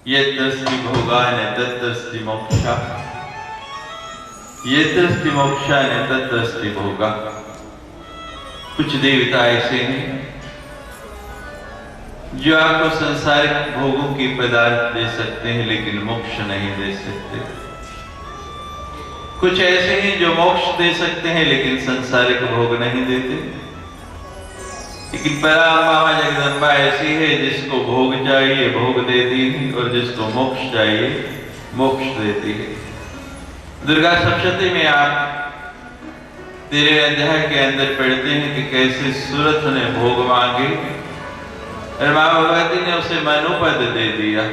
यत्रस्ति भोगान तत्रस्ति मोक्षा, यत्रस्ति मोक्षान तत्रस्ति भोगा। कुछ देवता ऐसे हैं जो आपको संसारिक भोगों की पदार्थ दे सकते हैं लेकिन मोक्ष नहीं दे सकते। कुछ ऐसे हैं जो मोक्ष दे सकते हैं लेकिन संसारिक भोग नहीं देते। लेकिन परामामा जगदम्बा ऐसी है जिसको भोग चाहिए भोग देती है और जिसको मोक्ष चाहिए मोक्ष देती है। दुर्गा सप्तशती में आप 13 अध्याय के अंदर पढ़ते हैं कि कैसे सूरत ने भोग मांगे और मां भगवती ने उसे मनुपद दे दिया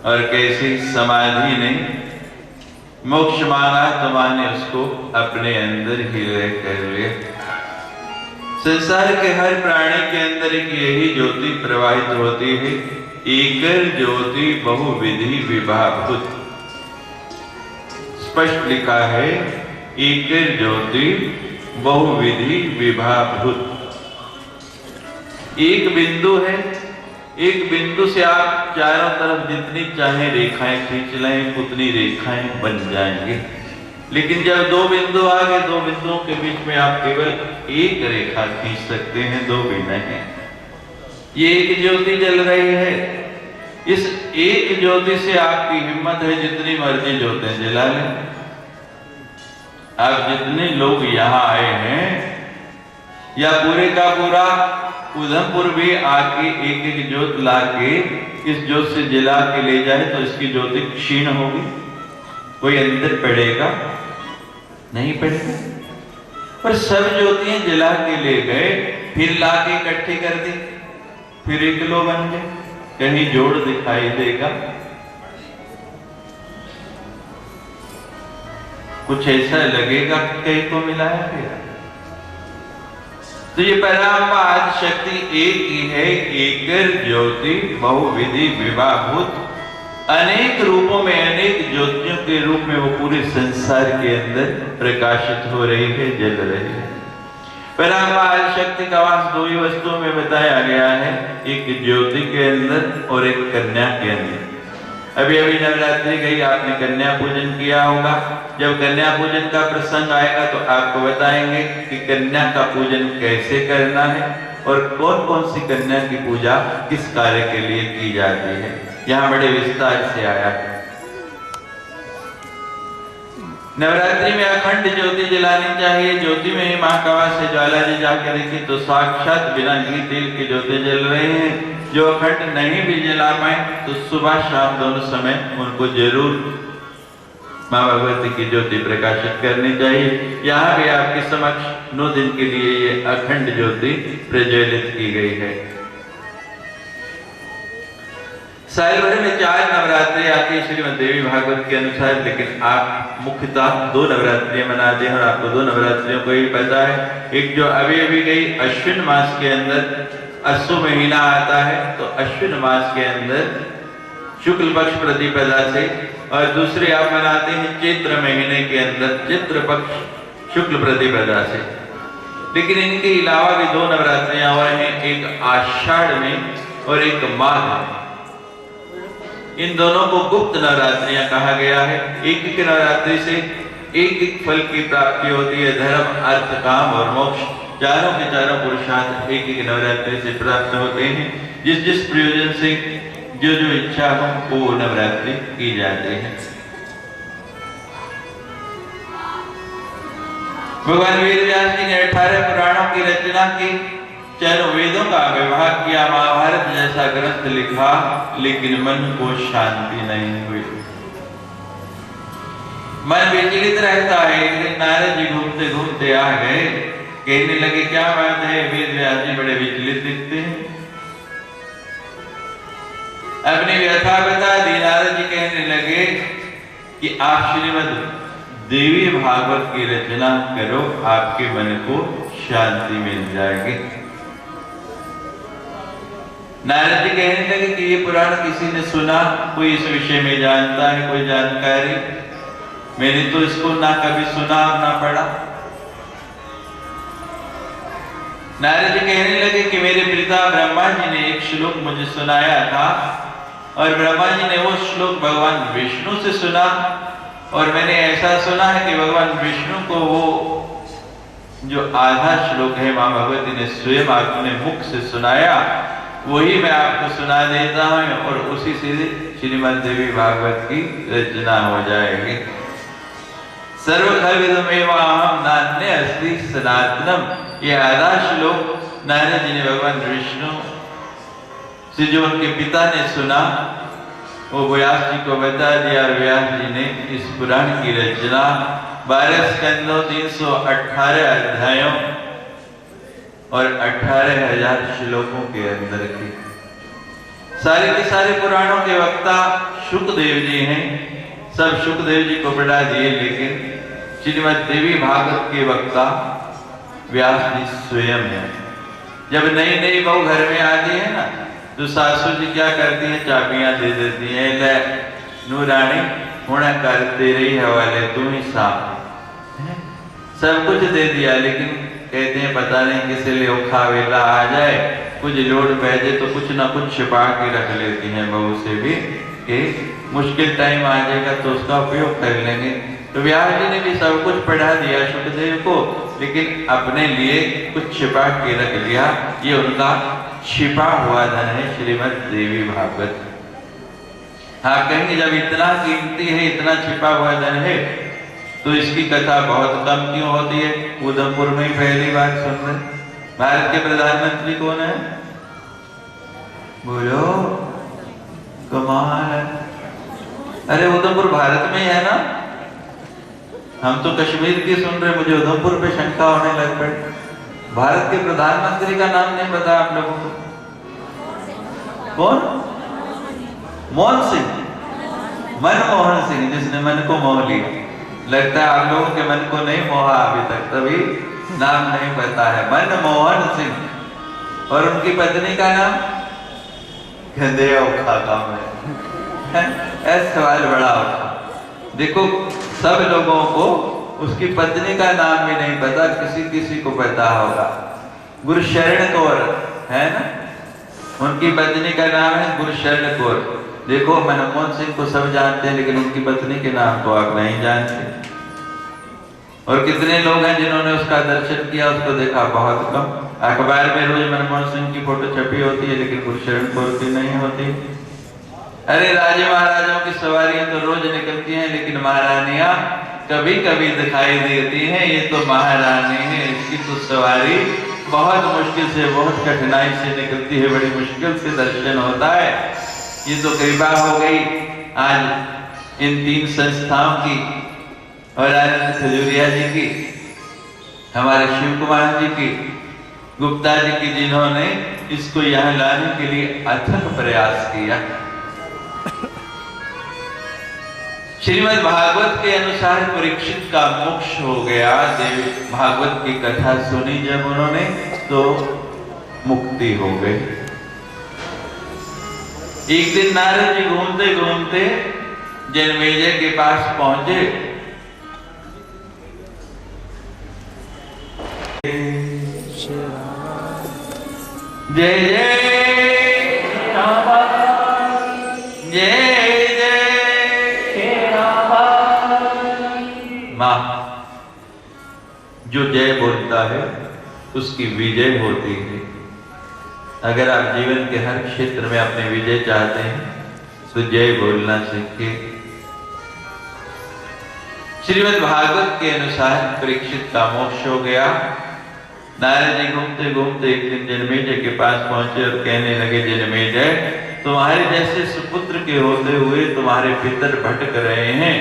और कैसे समाधि ने मोक्ष मांगा तो मां ने उसको अपने अंदर ही लय कर लिया। संसार के हर प्राणी के अंदर एक यही ज्योति प्रवाहित होती है, एकर ज्योति बहुविधि विभाभूत। स्पष्ट लिखा है एकर ज्योति बहुविधि विभाभूत। एक बिंदु है, एक बिंदु से आप चारों तरफ जितनी चाहे रेखाएं खींच लें उतनी रेखाएं बन जाएंगे। लेकिन जब दो बिंदु आ गए, दो बिंदुओं के बीच में आप केवल एक रेखा खींच सकते हैं, दो भी नहीं। ये एक ज्योति जल रही है, इस एक ज्योति से आपकी हिम्मत है जितनी मर्जी ज्योतें जला लें। आप जितने लोग यहाँ आए हैं या पूरे का पूरा उधमपुर भी आके एक एक ज्योत लाके इस ज्योत से जला के ले जाए तो इसकी ज्योति क्षीण होगी, कोई अंदर पड़ेगा नहीं पड़ेगा। पर सब ज्योतियां जला के ले गए, फिर लाके इकट्ठी कर दी, फिर एक किलो बन गए, कहीं जोड़ दिखाई देगा? कुछ ऐसा लगेगा कि कहीं को मिलाया गया। तो ये परामाद शक्ति एक ही है, एकर ज्योति बहुविधि विभाभूत। अनेक रूपों में अनेक ज्योतियों के रूप में वो पूरे संसार के अंदर प्रकाशित हो रही है, जल रही है। परामाद शक्ति का वास दो ही वस्तुओं में बताया गया है, एक ज्योति के अंदर और एक कन्या के अंदर। अभी अभी नवरात्रि गई, आपने कन्या पूजन किया होगा। जब कन्या पूजन का प्रसंग आएगा तो आपको बताएंगे कि कन्या का पूजन कैसे करना है और कौन कौन सी कन्या की पूजा किस कार्य के लिए की जाती है। यहाँ बड़े विस्तार से आया है। नवरात्रि में अखंड ज्योति जलानी चाहिए। ज्योति में ही महाकावास से ज्वाला जी जाकर देखिए तो साक्षात बिना घी तेल के ज्योति जल रहे हैं। जो अखंड नहीं भी जला पाए तो सुबह शाम दोनों समय उनको जरूर मां भगवती की ज्योति प्रकाशित करनी चाहिए। यहाँ भी आपके समक्ष 9 दिन के लिए ये अखंड ज्योति प्रज्वलित की गई है। साल भर में 4 नवरात्रि आती है श्रीमद् देवी भागवत के अनुसार, लेकिन आप मुख्यतः 2 नवरात्रियां मनाते हैं और आपको 2 नवरात्रियों को ही पता है। एक जो अभी अभी गई अश्विन मास के अंदर अश्व महीना आता है तो अश्विन मास के अंदर शुक्ल पक्ष प्रतिपदा से, और दूसरे आप मनाते हैं चैत्र महीने के अंदर चित्र पक्ष शुक्ल प्रतिपदा से। लेकिन इनके अलावा भी 2 नवरात्रियां और हैं, एक आषाढ़ में और एक माघ में। इन दोनों को गुप्त नवरात्रियां कहा गया है। एक एक नवरात्रि से एक एक फल की प्राप्ति होती है, धर्म अर्थ काम और मोक्ष चारों के चारों पुरुषार्थ एक एक नवरात्रि से प्राप्त होते हैं। जिस जिस प्रयोजन से जो जो इच्छा हो वो नवरात्रि की जाती है। भगवान वेद व्यास जी ने 18 पुराणों की रचना की, चारों वेदों का विभाग किया, महाभारत जैसा ग्रंथ लिखा, लेकिन मन को शांति नहीं हुई। मन विचलित रहता है। एक दिन नारद जी घूमते घूमते आ गए, कहने लगे क्या बात है, वेद व्यास जी बड़े विचलित दिखते हैं। अपनी व्यथा बता दी। नारद जी कहने लगे कि आप श्रीमद् देवी भागवत की रचना करो, आपके मन को शांति मिल जाएगी। नारद जी कहने लगे कि ये पुराण किसी ने सुना, कोई इस विषय में जानता है, कोई जानकारी? मैंने तो इसको ना कभी सुना और ना पढ़ा। नारद जी कहने लगे कि मेरे पिता ब्रह्मा जी ने एक श्लोक मुझे सुनाया था और ब्रह्मा जी ने वो श्लोक भगवान विष्णु से सुना, और मैंने ऐसा सुना है कि भगवान विष्णु को वो जो आधा श्लोक है मां भगवती ने स्वयं अपने मुख से सुनाया, वही मैं आपको सुना देता हूं, और उसी से श्रीमद् देवी भागवत की रचना हो जाएगी। सर्वखलविदमेवाहं नान्य अस्ति सनातनम, ये आधा श्लोक नारद जी ने भगवान विष्णु से जो उनके पिता ने सुना, वो व्यास जी को बता दिया, और व्यास जी ने इस पुराण की रचना 12 स्कंदों 318 अध्यायों और 18,000 श्लोकों के अंदर की। सारे के सारे पुराणों के वक्ता शुकदेव जी हैं, सब शुकदेव जी को पढ़ा दिए, लेकिन श्रीमद् देवी भागवत के वक्ता व्यास जी स्वयं है। जब नई नई बहू घर में आती है ना, तो सासू जी क्या करती है, चाबियां दे देती है, ले नूरानी होना कर तेरे ही हवाले, तू ही साफ, सब कुछ दे दिया, लेकिन कहते हैं पता नहीं किसे ले औखा वेला आ जाए, कुछ लोड भेजे तो कुछ ना कुछ छिपा के रख लेती हैं बहू से भी, कि मुश्किल टाइम आ जाएगा तो उसका उपयोग कर लेंगे। तो व्यास जी ने भी सब कुछ पढ़ा दिया शुकदेव को, लेकिन अपने लिए कुछ छिपा के रख लिया। ये उनका छिपा हुआ धन है श्रीमद् देवी भागवत। आप कहेंगे जब इतना कीमती है, इतना छिपा हुआ धन है, तो इसकी कथा बहुत कम क्यों होती है? उधमपुर में ही पहली बार सुन रहे। भारत के प्रधानमंत्री कौन है? बोलो, कमाल है। अरे उधमपुर भारत में ही है ना? हम तो कश्मीर की सुन रहे, मुझे उधमपुर पे शंका होने लग पड़ी। भारत के प्रधानमंत्री का नाम नहीं पता आप लोगों को? कौन? मोहन सिंह, मनमोहन सिंह, जिसने मन को मोह लिया। लगता है आप लोगों के मन को नहीं मोहा अभी तक, तभी नाम नहीं पता है। मनमोहन सिंह। और उनकी पत्नी का नाम गंदे औखा काम है। ऐसा सवाल बड़ा होता। देखो सब लोगों को उसकी पत्नी का नाम भी नहीं पता, किसी किसी को पता होगा। गुरशरण कौर है ना, उनकी पत्नी का नाम है गुरशरण कौर। देखो मनमोहन सिंह को सब जानते हैं, लेकिन उनकी पत्नी के नाम को आप नहीं जानते। और कितने लोग हैं जिन्होंने उसका दर्शन किया, उसको देखा? बहुत कम। अखबार में रोज मनमोहन सिंह की फोटो छपी होती है, लेकिन गुरशरण कौर की नहीं होती। अरे राजे महाराजाओं की सवारियां तो रोज निकलती हैं, लेकिन महारानियां कभी कभी दिखाई देती हैं। ये तो महारानी है, इसकी तो सवारी बहुत मुश्किल से, बहुत कठिनाई से निकलती है, बड़ी मुश्किल से दर्शन होता है। ये तो कृपा हो गई आज इन 3 संस्थाओं की, और आनंद खजूरिया जी की, हमारे शिव कुमार जी की, गुप्ता जी की, जिन्होंने इसको यहाँ लाने के लिए अथक प्रयास किया। श्रीमद् भागवत के अनुसार परीक्षित का मोक्ष हो गया। देवी भागवत की कथा सुनी जब उन्होंने, तो मुक्ति हो गई। एक दिन नारद जी घूमते घूमते जनमेजय के पास पहुंचे। जय जय जय मां। जो जय बोलता है उसकी विजय होती है। अगर आप जीवन के हर क्षेत्र में अपने विजय चाहते हैं, तो जय बोलना सीखिए। श्रीमद् भागवत के अनुसार परीक्षित का मोक्ष हो गया। नारद जी घूमते घूमते एक दिन जनमेजय के पास पहुंचे और कहने लगे, जनमेजय, तुम्हारे जैसे सुपुत्र के होते हुए तुम्हारे पितर भटक रहे हैं,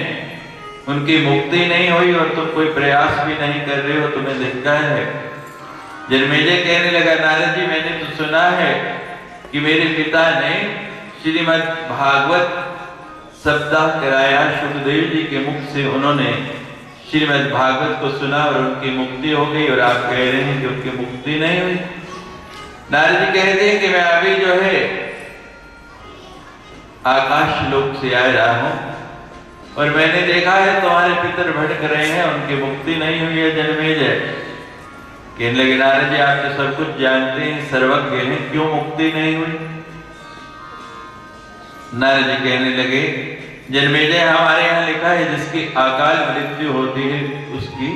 उनकी मुक्ति नहीं हुई और तुम कोई प्रयास भी नहीं कर रहे हो, तुम्हें धिक्कार है। जनमेजय कहने लगा, नारद जी, मैंने तो सुना है कि मेरे पिता ने श्रीमद् भागवत सप्ताह कराया, सुखदेव जी के मुख से उन्होंने श्रीमद् भागवत को सुना और उनकी मुक्ति हो गई, और आप कह रहे हैं कि उनकी मुक्ति नहीं हुई। नारद जी कहते हैं कि मैं अभी जो है आकाश लोक से आ रहा हूं, और मैंने देखा है तुम्हारे पितर भटक रहे हैं, उनकी मुक्ति नहीं हुई है। जनमेजय कहने लगे, नारद जी, आप तो सब कुछ जानते हैं, सर्वज्ञ हैं, क्यों मुक्ति नहीं हुई? नारद जी कहने लगे, जन्मेजय हमारे यहाँ लिखा है जिसकी अकाल मृत्यु होती है उसकी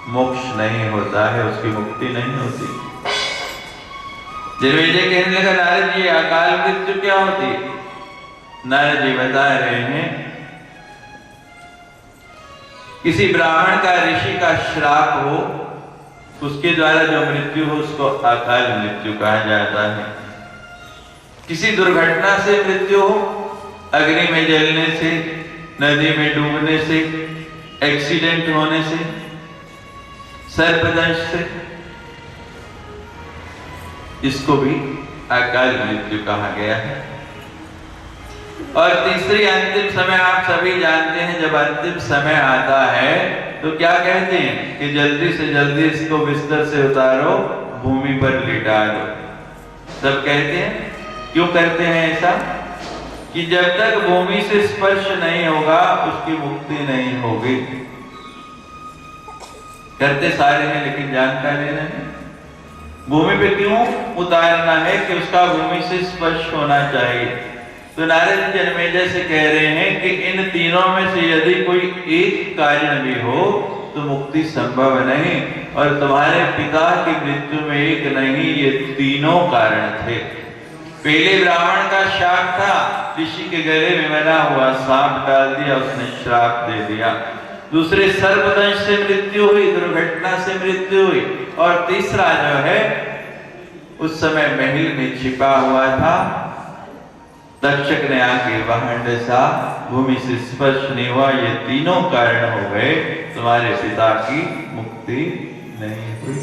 मोक्ष नहीं होता है, उसकी मुक्ति नहीं होती। जन्मेजय कहने लगा, नारद जी अकाल मृत्यु क्या होती है? नारद जी बता रहे हैं, किसी ब्राह्मण का, ऋषि का श्राप हो, उसके द्वारा जो मृत्यु हो उसको अकाल मृत्यु कहा जाता है। किसी दुर्घटना से मृत्यु हो, अग्नि में जलने से, नदी में डूबने से, एक्सीडेंट होने से, सर्पदंश से, इसको भी अकाल मृत्यु कहा गया है। और तीसरी अंतिम समय, आप सभी जानते हैं, जब अंतिम समय आता है तो क्या कहते हैं कि जल्दी से जल्दी इसको बिस्तर से उतारो, भूमि पर लिटा दो। सब कहते हैं। क्यों करते हैं ऐसा? कि जब तक भूमि से स्पर्श नहीं होगा उसकी मुक्ति नहीं होगी। करते सारे हैं लेकिन जानकारी नहीं। भूमि पे क्यों उतारना है? कि उसका भूमि से स्पर्श होना चाहिए। तो नारद जन्मेजय से कह रहे हैं कि इन तीनों में से यदि कोई एक कारण भी हो तो मुक्ति संभव नहीं। और तुम्हारे पिता की मृत्यु में एक नहीं, ये तीनों कारण थे। पहले ब्राह्मण का शाप था, ऋषि के गले में बना हुआ सांप डाल दिया, उसने श्राप दे दिया। दूसरे सर्पदंश से मृत्यु हुई, दुर्घटना से मृत्यु हुई। और तीसरा जो है, उस समय महल में छिपा हुआ था, तक्षक ने आके वहां डसा, भूमि से स्पर्श नहीं हुआ। ये तीनों कारण हो गए, तुम्हारे पिता की मुक्ति नहीं हुई।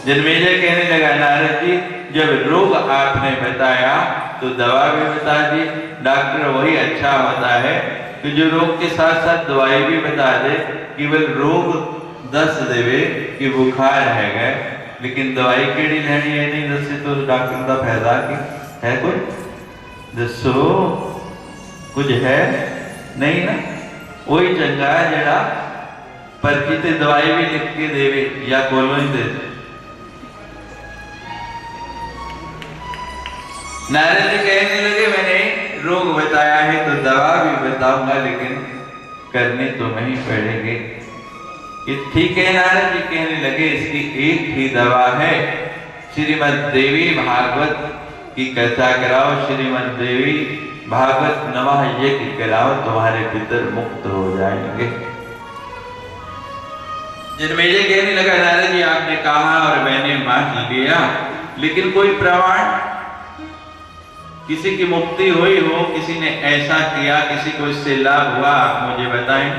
जन्मेजय कहने लगा, नारद जी जब रोग आपने बताया तो दवा भी बता दी। डॉक्टर वही अच्छा होता है कि जो रोग के साथ साथ दवाई भी बता दे। केवल रोग दस देवे कि बुखार है गए, लेकिन दवाई केड़ी लेनी है नहीं दसे तो डॉक्टर का फायदा की है? कोई दसो कुछ है नहीं ना। वही चंगा जड़ा पर्ची ते दवाई भी लिख के देवे या कोलों दे। नारद जी कहने लगे, मैंने रोग बताया है तो दवा भी बताऊंगा, लेकिन करनी तुम्हें ही पड़ेगी। ठीक है नारद जी कहने लगे, इसकी एक ही दवा है, श्रीमद् देवी भागवत की कथा कराओ, श्रीमद् देवी भागवत नमः यज्ञ कराओ, तुम्हारे पितर मुक्त हो जाएंगे। जन्मेजय कहने लगा, नारद जी आपने कहा और मैंने मान लिया, लेकिन कोई प्रमाण? किसी की मुक्ति हुई हो, किसी ने ऐसा किया, किसी को इससे लाभ हुआ, आप मुझे बताएं।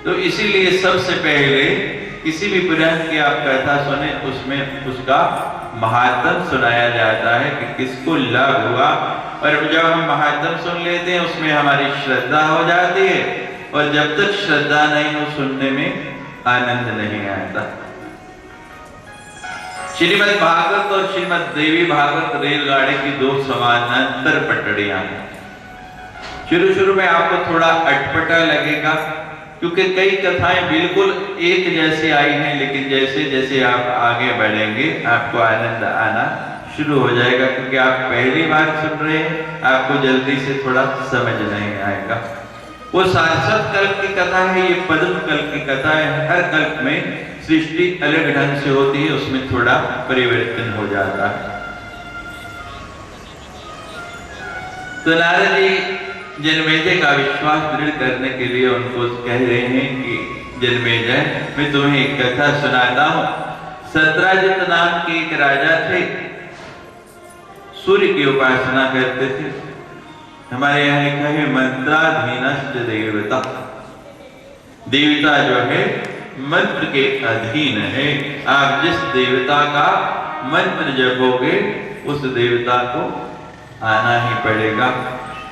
तो इसीलिए सबसे पहले किसी भी पुराण की आप कथा सुने, उसमें उसका महात्म सुनाया जाता है कि किसको लाभ हुआ। और जब हम महात्म सुन लेते हैं उसमें हमारी श्रद्धा हो जाती है, और जब तक श्रद्धा नहीं हो सुनने में आनंद नहीं आता। श्रीमद् भागवत और श्रीमद् देवी भागवत रेलगाड़ी की दो समानांतर पटड़ियां हैं। शुरू में आपको थोड़ा अटपटा लगेगा, क्योंकि कई कथाएं बिल्कुल एक जैसे आई हैं, लेकिन जैसे जैसे आप आगे बढ़ेंगे आपको आनंद आना शुरू हो जाएगा, क्योंकि आप पहली बार सुन रहे हैं, आपको जल्दी से थोड़ा समझ नहीं आएगा। वो सारस्वत कल्प की कथा है, ये पद्म कल्प की कथा है। हर कल्प में सृष्टि अलग ढंग से होती है, उसमें थोड़ा परिवर्तन हो जाता है। तो नारद जी जन्मेजय का विश्वास दृढ़ करने के लिए उनको कह रहे हैं कि जन्मेजय, मैं तुम्हें एक कथा सुनाता हूं। सत्राजित नाम के एक राजा थे, सूर्य की उपासना करते थे। हमारे यहाँ लिखा है मंत्राधीनश्च देवता, देवता जो है मंत्र के अधीन है। आप जिस देवता का मंत्र जपोगे उस देवता को आना ही पड़ेगा।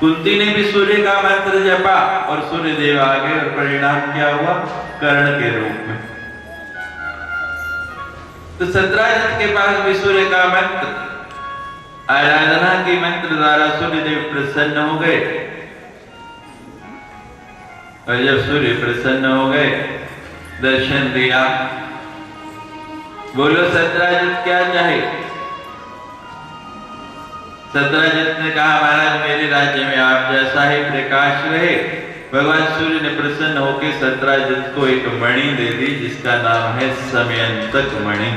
कुंती ने भी सूर्य का मंत्र जपा और सूर्य देव आ गए, और परिणाम क्या हुआ? कर्ण के रूप में। तो सत्राजित के पास भी सूर्य का मंत्र, आराधना के मंत्र द्वारा सूर्य देव प्रसन्न हो गए। और जब सूर्य प्रसन्न हो गए, दर्शन दिया। बोलो सत्राजित क्या चाहे? सत्राजित ने कहा महाराज मेरे राज्य में आप जैसा ही प्रकाश रहे। भगवान सूर्य ने प्रसन्न होकर सत्राजित को एक मणि दे दी जिसका नाम है समयंतक मणि,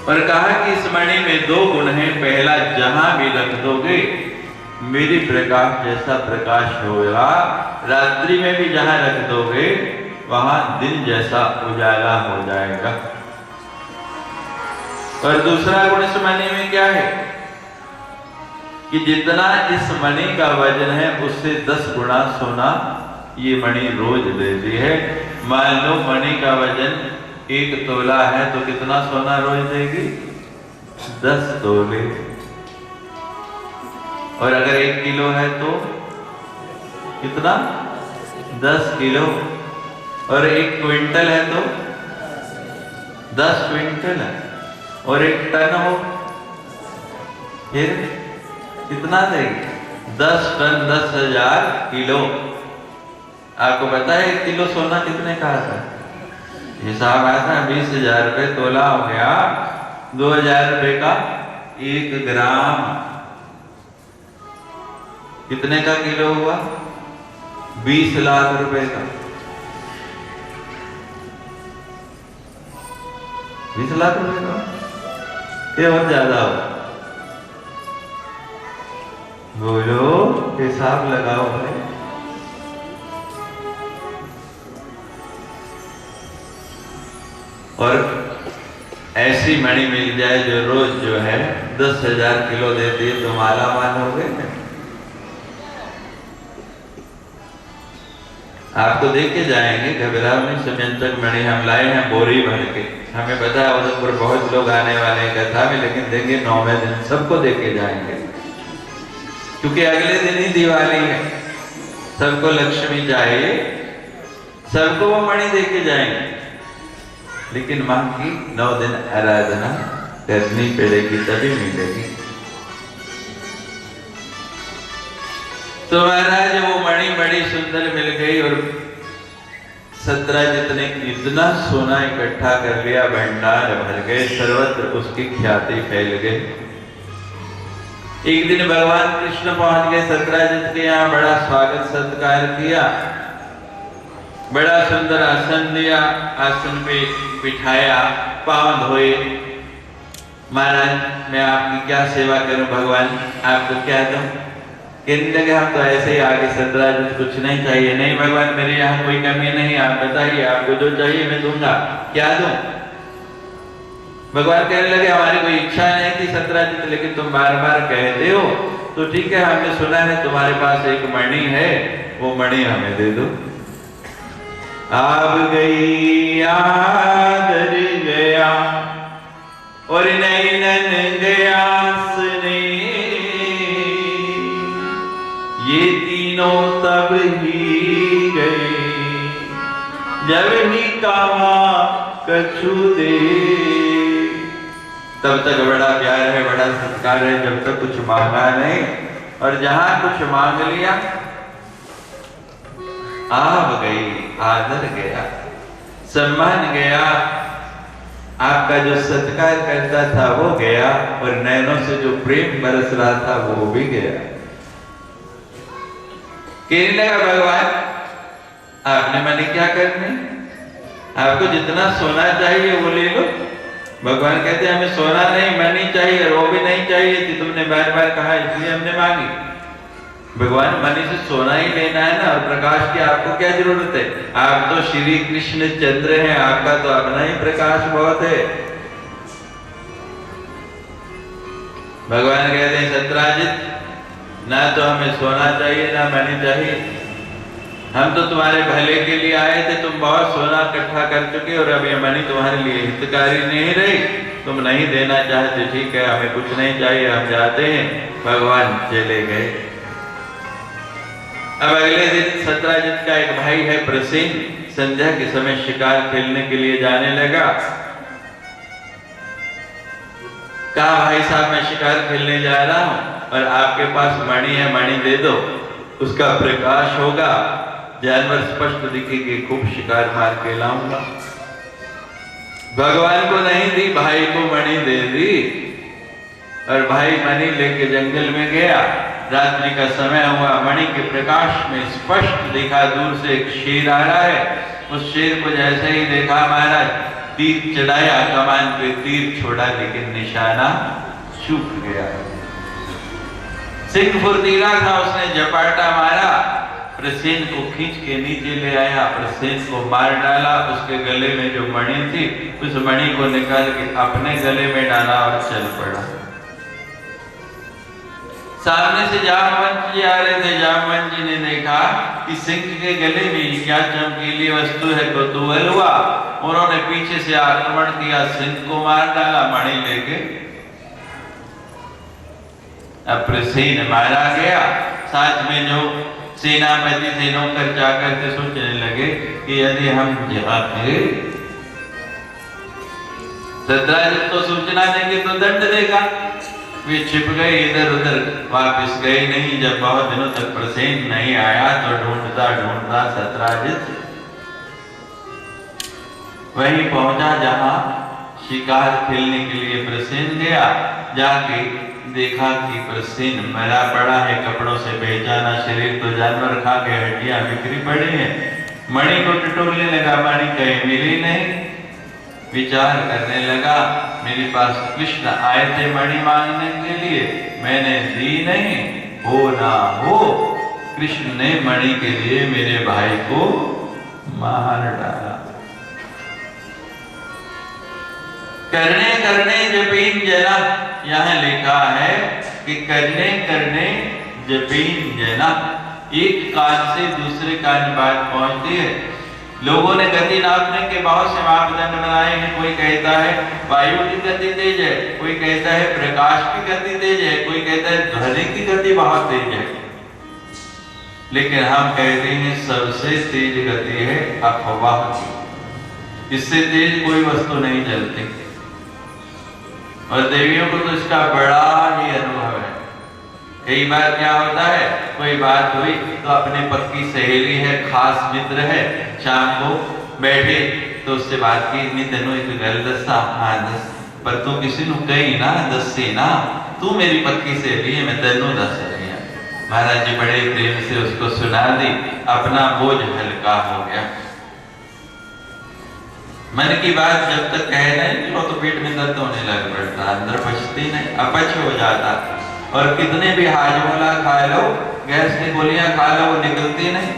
और कहा कि इस मणि में दो गुण हैं। पहला, जहां भी रख दोगे मेरे प्रकाश जैसा प्रकाश होगा, रात्रि में भी जहां रख दोगे वहां दिन जैसा उजाला हो जाएगा। और दूसरा गुण इस मणि में क्या है कि जितना इस मणि का वजन है उससे 10 गुना सोना ये मणि रोज देती है। मान लो मणि का वजन 1 तोला है तो कितना सोना रोज देगी? 10 तोले। और अगर 1 किलो है तो कितना? 10 किलो। और 1 क्विंटल है तो 10 क्विंटल है। और 1 टन हो फिर कितना देगी? 10 टन 10,000 किलो। आपको पता है 1 किलो सोना कितने का आता है? हिसाब आया था 20,000 रुपये तोला हो गया, 2,000 रुपये का 1 ग्राम। कितने का किलो हुआ? 20 लाख रुपए का। 20 लाख रुपए का ये और ज्यादा हो। बोलो हिसाब लगाओ भाई। और ऐसी मणि मिल जाए जो रोज जो है 10,000 किलो देती है तो माला माल हो गए। आप तो देख के जाएंगे, घबराओ नहीं। समयंतक मणि हम लाए हैं बोरी भर के। हमें पता है उधर बहुत लोग आने वाले हैं कथा में, लेकिन देंगे 9वें दिन सबको देख के जाएंगे, क्योंकि अगले दिन ही दिवाली है। सबको लक्ष्मी चाहिए, सबको वो मणि दे के जाएंगे। लेकिन मां की 9 दिन आराधना करनी पड़ेगी तभी मिलेगी। तो महाराज वो मणि बड़ी सुंदर मिल गई और सत्राजित ने इतना सोना इकट्ठा कर लिया, भंडार भर गए, सर्वत्र उसकी ख्याति फैल गई। एक दिन भगवान कृष्ण पहुंच गए सत्राजित के यहाँ, बड़ा स्वागत सत्कार किया, बड़ा सुंदर आसन दिया, आसन पे बिठाया, पांव धोए। महाराज मैं आपकी क्या सेवा करूं भगवान, आपको क्या दूं? कहने लगे हम तो ऐसे ही आगे सत्राजित कुछ नहीं चाहिए। नहीं भगवान मेरे यहाँ कोई कमी नहीं, आप बताइए आपको जो चाहिए मैं दूंगा। क्या दूं? भगवान कहने लगे हमारी कोई इच्छा नहीं थी सत्राजित, लेकिन तुम बार बार कहते हो तो ठीक है, हमने सुना है तुम्हारे पास एक मणि है, वो मणि हमें दे दो। आप गई आदर गया और नैनन गया स्नेह, ये तीनों तब ही गए जब ही कहा कछु दे। तब तक बड़ा प्यार है, बड़ा सत्कार है, जब तक कुछ मांगा नहीं। और जहां कुछ मांग लिया आप गई, आदर गया, सम्मान गया, आपका जो सत्कार करता था वो गया, और नैनों से जो प्रेम बरस रहा था वो भी गया। कहने लगा भगवान आपने मणि क्या करनी, आपको जितना सोना चाहिए वो ले लो। भगवान कहते हैं हमें सोना नहीं मणि चाहिए, और वो भी नहीं चाहिए थी, तुमने बार बार कहा इसलिए हमने मांगी। भगवान मणि से सोना ही लेना है ना, और प्रकाश की आपको क्या जरूरत है? आप तो श्री कृष्ण चंद्र हैं, आपका तो अपना ही प्रकाश बहुत है। भगवान कहते हैं सत्राजित ना तो हमें सोना चाहिए ना मणि चाहिए, हम तो तुम्हारे भले के लिए आए थे, तुम बहुत सोना इकट्ठा कर चुके और अब ये मणि तुम्हारे लिए हितकारी नहीं रही, तुम नहीं देना चाहते, ठीक है हमें कुछ नहीं चाहिए, हम जाते हैं। भगवान चले गए। अब अगले दिन सत्राजित का एक भाई है प्रसेन, संध्या के समय शिकार खेलने के लिए जाने लगा। कहा भाई साहब मैं शिकार खेलने जा रहा हूं और आपके पास मणि है, मणि दे दो, उसका प्रकाश होगा, जानवर स्पष्ट दिखेंगे, खूब शिकार मार के लाऊंगा। भगवान को नहीं दी, भाई को मणि दे दी। और भाई मणि लेके जंगल में गया। रात्रि का समय हुआ, मणि के प्रकाश में स्पष्ट देखा दूर से एक शेर आ रहा है। उस शेर को जैसे ही देखा महाराज, तीर चढ़ाया, कमान पे तीर छोड़ा, लेकिन निशाना चूक गया। सिंह फुर्तीला था, उसने झपाटा मारा, प्रसेन को खींच के नीचे ले आया, प्रसेन को मार डाला। उसके गले में जो मणि थी, उस मणि को निकाल के अपने गले में डाला और चल पड़ा। सामने से जामवंत जी आ रहे थे। जामवंत जी ने देखा कि सिंह के गले में क्या चमकीली वस्तु है, कौतूहल हुआ। उन्होंने पीछे से आक्रमण किया, सिंह को मार डाला मणि लेके। अब प्रसेन मारा गया। साथ में जो सेनापति थे, नौकर जाकर के सोचने लगे कि यदि हम जिहाद सत्राजित को सूचना देंगे तो दंड देगा। वे छिप गए, इधर उधर वापस गए नहीं। जब बहुत दिनों तक प्रसेन नहीं आया तो ढूंढता ढूंढता सत्राजित वहीं पहुंचा जहां शिकार खेलने के लिए प्रसेन गया। जाके देखा कि प्रसेन मरा पड़ा है, कपड़ों से बेजाना शरीर, तो जानवर खा के हड्डियां बिखरी पड़ी हैं। मणि को टटोलने लगा, मणि कहीं मिली नहीं। विचार करने लगा, मेरे पास कृष्ण आए थे मणि मांगने के लिए, मैंने दी नहीं, हो ना हो कृष्ण ने मणि के लिए मेरे भाई को मार डाला। करने करने जपीन जना, यहां लिखा है कि करने करने जपीन जना, एक कान से दूसरे कान बात पहुंचती है। लोगों ने गति नापने के बहुत से मापदंड बनाए हैं। कोई कहता है वायु की गति तेज है, कोई कहता है प्रकाश की गति तेज है, कोई कहता है ध्वनि की गति बहुत तेज है। लेकिन हम कहते हैं सबसे तेज गति है अफवाह की। इससे तेज कोई वस्तु नहीं चलती। और देवियों को तो इसका बड़ा ही अनुभव है। कई बार क्या होता है, कोई बात हुई तो अपने पक्की सहेली है, खास मित्र है, शाम को बैठे तो उससे बात की, इतनी तेनों एक गल दसा, हाँ दस, पर तू किसी को कही ना दसी ना, तू मेरी पक्की सहेली है, मैं तेनों दस रही हूं। महाराज जी बड़े प्रेम से उसको सुना दी, अपना बोझ हल्का हो गया। मन की बात जब तक कह नहीं वो तो पेट में दर्द होने लग पड़ता, अंदर पचती नहीं, अपच हो जाता। और कितने भी हाजमोला खा लो, गैस की गोलियां खा लो, वो निकलती नहीं।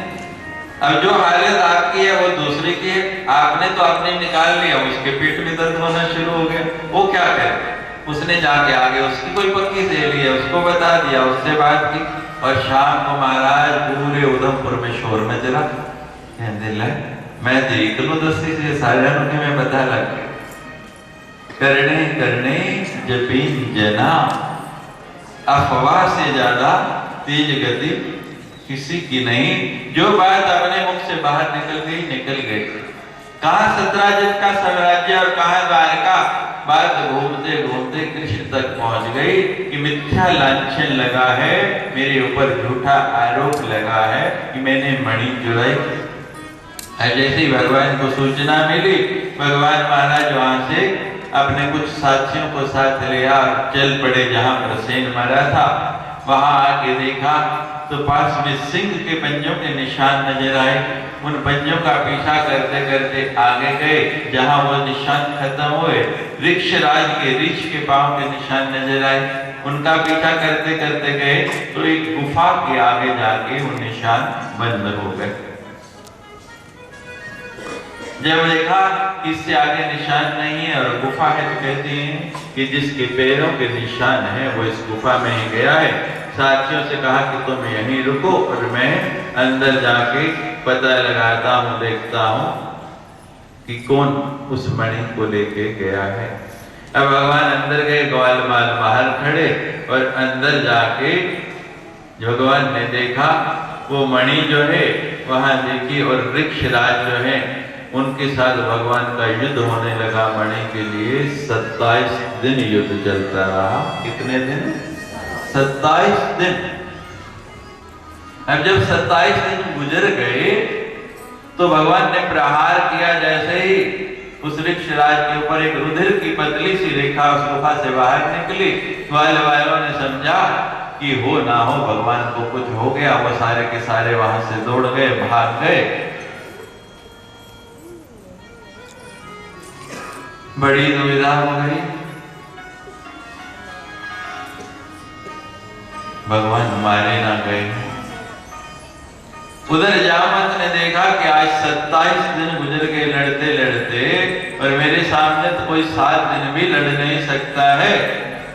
अब जो हालत आपकी है वो दूसरे की है, आपने तो अपने निकाल लिया, उसके पेट में दर्द होना शुरू हो गया। वो क्या करे, उसने जाके आगे उसकी कोई पक्की सहेली है, उसको बता दिया, उससे बात की। और शाम को महाराज पूरे उधमपुर में शोर मचला, कहने लगे मैं देख लो दस्ती से सारे के मैं पता लग गया। करने करने जपीन जना, अफवाह से ज्यादा तेज गति किसी की नहीं। जो बात अपने मुख से बाहर निकल गई। कहाँ सत्राजित का साम्राज्य और कहाँ द्वारका, बात घूमते घूमते कृष्ण तक पहुंच गई कि मिथ्या लांछन लगा है, मेरे ऊपर झूठा आरोप लगा है कि मैंने मणि चुराई। जैसे ही भगवान को सूचना मिली, भगवान महाराज वहां से अपने कुछ साथियों को साथ लिया और चल पड़े जहां प्रसेन मरा था। वहां आके देखा तो पास में सिंह के पंजों के निशान नजर आए। उन पंजों का पीछा करते करते आगे गए, जहां वो निशान खत्म हुए ऋक्षराज के ऋष के पांव के निशान नजर आए। उनका पीछा करते करते गए तो एक गुफा के आगे जाके वो निशान बंद हो गए। जब देखा इससे आगे निशान नहीं है और गुफा है, तो कहते हैं कि जिसके पैरों के निशान है वो इस गुफा में ही गया है। साथियों से कहा कि तुम यहीं रुको और मैं अंदर जाके पता लगाता हूँ, देखता हूँ कि कौन उस मणि को लेके गया है। अब भगवान अंदर गए, ग्वाल माल बाहर खड़े, और अंदर जाके भगवान ने देखा वो मणि जो है वहां देखी, और ऋक्षराज जो है उनके साथ भगवान का युद्ध होने लगा। मणि के लिए 27 दिन युद्ध चलता रहा। कितने दिन? 27 दिन। अब जब 27 दिन गुजर गए तो भगवान ने प्रहार किया, जैसे ही उस वृक्षराज के ऊपर एक रुधिर की पतली सी रेखा उस गुफा से बाहर निकली। ग्वाल वालों ने समझा कि हो ना हो भगवान को कुछ हो गया, वो सारे के सारे वहां से दौड़ गए, भाग गए। बड़ी दुविधा हो गई, भगवान मारे ना गए। उधर जामवंत ने देखा कि आज 27 दिन गुजर गए लड़ते लड़ते, और मेरे सामने तो कोई 7 दिन भी लड़ नहीं सकता है।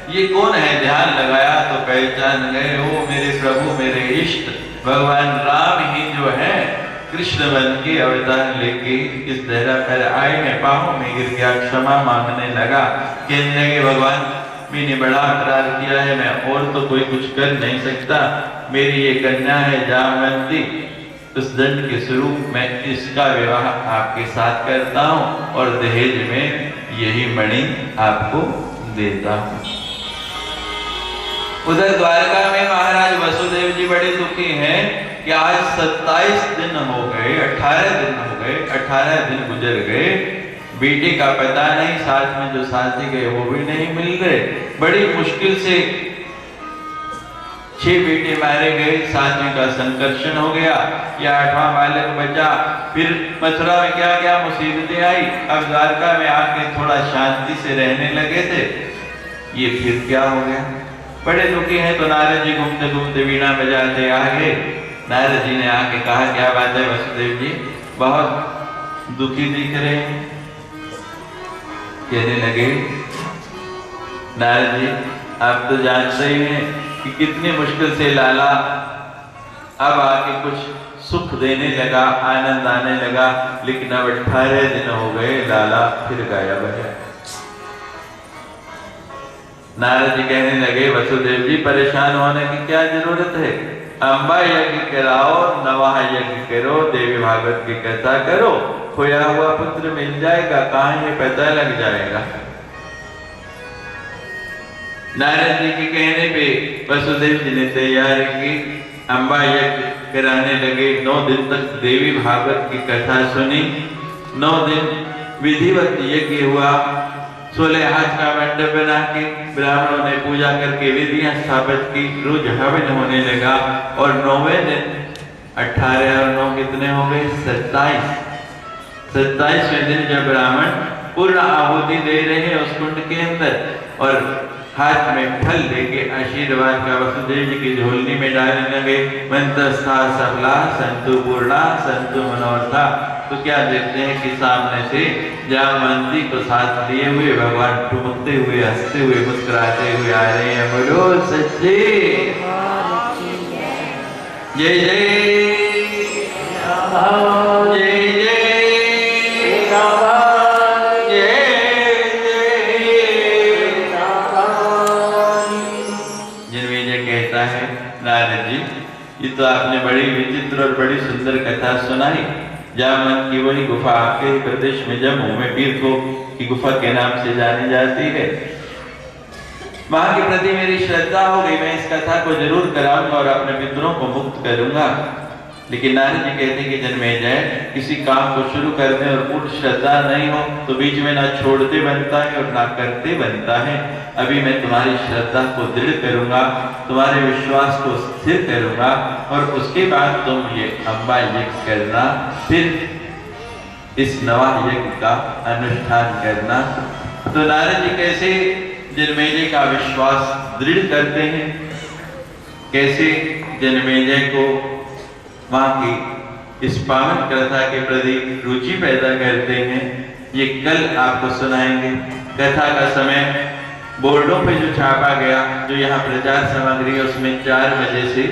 ये कौन है? ध्यान लगाया तो पहचान गए, वो मेरे प्रभु मेरे इष्ट भगवान राम ही जो है कृष्ण बन के अवतार लेके इस धरा पर आए हैं। पाँव में गिर गया, क्षमा मांगने लगा, कहने लगे भगवान मैंने बड़ा अपराध किया है, मैं और तो कोई कुछ कर नहीं सकता, मेरी ये कन्या है जामवंती, उस दंड के स्वरूप मैं इसका विवाह आपके साथ करता हूँ और दहेज में यही मणि आपको देता हूँ। उधर द्वारका में महाराज वसुदेव जी बड़े दुखी हैं कि आज 27 दिन हो गए, 18 दिन हो गए, 18 दिन गुजर गए, बेटे का पता नहीं, साथ में जो साथी गए वो भी नहीं मिल गए। बड़ी मुश्किल से 6 बेटे मारे गए, 7वें का संकर्षण हो गया, या 8वां बालक बचा। फिर मथुरा में क्या क्या मुसीबतें आई, अब द्वारका में आके थोड़ा शांति से रहने लगे थे, ये फिर क्या हो गया। बड़े दुखी हैं तो नारद जी घूमते घूमते वीणा बजाते आ गए। नारद जी ने आके कहा क्या बात है वसुदेव जी, बहुत दुखी दिख रहे हैं। कहने लगे नारद जी आप तो जानते ही हैं कि कितनी मुश्किल से लाला अब आके कुछ सुख देने लगा, आनंद आने लगा, लेकिन अब 18 दिन हो गए लाला फिर गायब है। नारद जी कहने लगे वसुदेव जी परेशान होने की क्या जरूरत है, अम्बा यज्ञ कराओ, नवाह यज्ञ करो, देवी भागवत की कथा करो, खोया हुआ पुत्र मिल जाएगा, कहाँ ये पता लग जाएगा। नारद जी के कहने पे वसुदेव जी ने तैयारी की, अम्बा यज्ञ कराने लगे। 9 दिन तक देवी भागवत की कथा सुनी, 9 दिन विधिवत यज्ञ हुआ। 16 हाथ का मंडप बना के ब्राह्मणों ने पूजा करके विधियां स्थापित की, रोज हवन होने लगा। और 9वें दिन 18 और 9 कितने हो गए 27। 27वें दिन जब ब्राह्मण पूर्ण आहुति दे रहे हैं उस कुंड के अंदर और हाथ में फल लेके आशीर्वाद का वसुदेव जी की झोलनी में डालने लगे, मंत्रस्था सफला संतु पूर्णा संतु मनोरथा। तो क्या देखते हैं कि सामने से जामवंती को साथ लिए हुए भगवान ठुमकते हुए, हंसते हुए, मुस्कुराते हुए आ रहे हैं। बोलो सच्चे जय जय जय नारद जी, ये तो आपने बड़ी विचित्र और बड़ी सुंदर कथा सुनाई। जामवंत की वही गुफा आपके प्रदेश में जम्मू में पीरखो की गुफा के नाम से जानी जाती है। वहां के प्रति मेरी श्रद्धा हो गई, मैं इस कथा को जरूर कराऊंगा और अपने मित्रों को मुक्त करूंगा। लेकिन नारद जी कहते हैं कि जन्मेजय किसी काम को शुरू करने और पूर्ण श्रद्धा नहीं हो तो बीच में ना छोड़ते बनता है और ना करते बनता है। अभी मैं तुम्हारी श्रद्धा को दृढ़ करूंगा, तुम्हारे विश्वास को स्थिर करूंगा और उसके बाद तुम ये अम्बा यज्ञ करना, फिर इस नवाह यज्ञ का अनुष्ठान करना। तो नारद जी कैसे जन्मेजय का विश्वास दृढ़ करते हैं, कैसे जन्मेजय को वहां की इस पावन कथा के प्रति रुचि पैदा करते हैं, ये कल आपको सुनाएंगे। कथा का समय बोर्डों पे जो छापा गया, जो यहाँ प्रचार सामग्री है उसमें 4 बजे से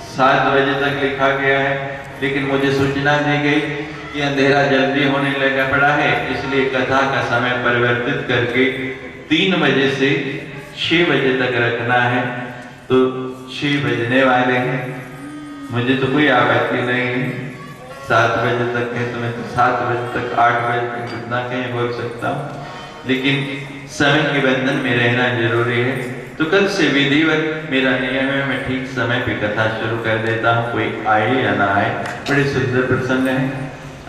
7 बजे तक लिखा गया है, लेकिन मुझे सूचना दी गई कि अंधेरा जल्दी होने लगा पड़ा है, इसलिए कथा का समय परिवर्तित करके 3 बजे से 6 बजे तक रखना है। तो 6 बजने वाले हैं, मुझे तो कोई आपत्ति नहीं है। 7 बजे तक है तो मैं तो 7 बजे तक 8 बजे तक जितना कहीं बोल सकता हूँ, लेकिन समय के बंधन में रहना जरूरी है। तो कल से विधिवत मेरा नियम है, मैं ठीक समय पे कथा शुरू कर देता हूँ, कोई आए या ना आए। बड़े सुंदर प्रसंग है,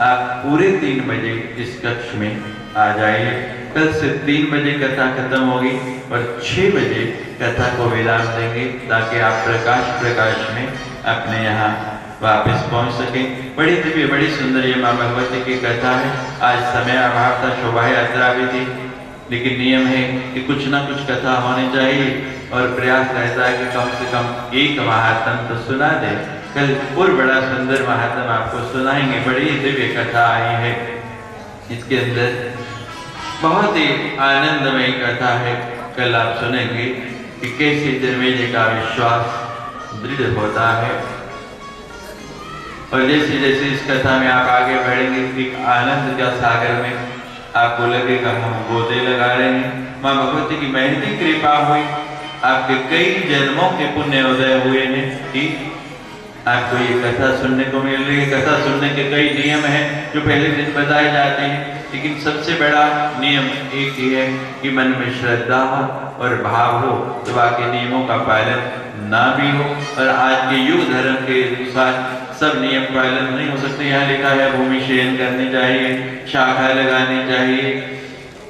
आप पूरे 3 बजे इस कक्ष में आ जाइए। कल से 3 बजे कथा खत्म होगी और 6 बजे कथा को विराम देंगे ताकि आप प्रकाश में अपने यहाँ वापस पहुंच सके। बड़ी दिव्य बड़ी सुंदर ये माँ भगवती की कथा है। आज समय अभाव था, शोभा यात्रा भी थी, लेकिन नियम है कि कुछ ना कुछ कथा होनी चाहिए और प्रयास रहता है कि कम से कम एक महात्म तो सुना दे। कल और बड़ा सुंदर महात्म आपको सुनाएंगे। बड़ी दिव्य कथा आई है, इसके अंदर बहुत ही आनंदमयी कथा है। कल आप सुनेंगे कि कैसे जन्मेजय का विश्वास दृढ़ होता है और जैसे जैसे इस कथा में आप आगे बढ़ेंगे एक आनंद का सागर में आपको लगेगा हम गोते लगा रहे हैं। माँ भगवती की महती कृपा हुई, आपके कई जन्मों के पुण्य उदय हुए हैं कि आपको ये कथा सुनने को मिल रही है। कथा सुनने के कई नियम हैं जो पहले दिन बताए जाते हैं, लेकिन सबसे बड़ा नियम एक ही है कि मन में श्रद्धा हो और भाव हो तो बाकी नियमों का पालन ना भी हो। और आज के युग धर्म के अनुसार सब नियम पालन नहीं हो सकते। यहाँ लिखा है भूमि शयन करनी चाहिए, शाखा लगानी चाहिए,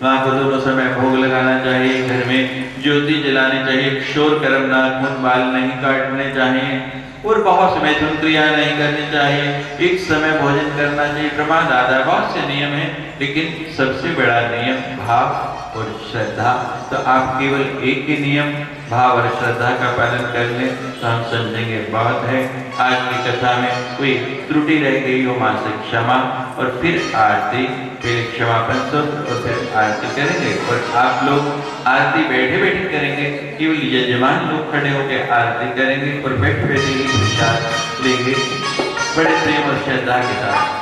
माँ को दोनों समय भोग लगाना चाहिए, घर में ज्योति जलानी चाहिए, शोर कर्म नाखून बाल नहीं काटने चाहिए और बहुत समय मैथुन क्रिया नहीं करनी चाहिए, एक समय भोजन करना चाहिए, प्रमाद आदि बहुत से नियम हैं, लेकिन सबसे बड़ा नियम भाव और श्रद्धा। तो आप केवल एक ही नियम भाव और श्रद्धा का पालन कर लें तो हम समझेंगे बहुत है। आज की कथा में कोई त्रुटि रह गई हो मां से क्षमा, और फिर आरती, फिर क्षमापन सूत्र और फिर आरती करेंगे। और आप लोग आरती बैठे बैठे करेंगे, केवल यजमान लोग खड़े होकर आरती करेंगे और बैठे बैठे ही प्रसाद लेंगे बड़े प्रेम और श्रद्धा के साथ।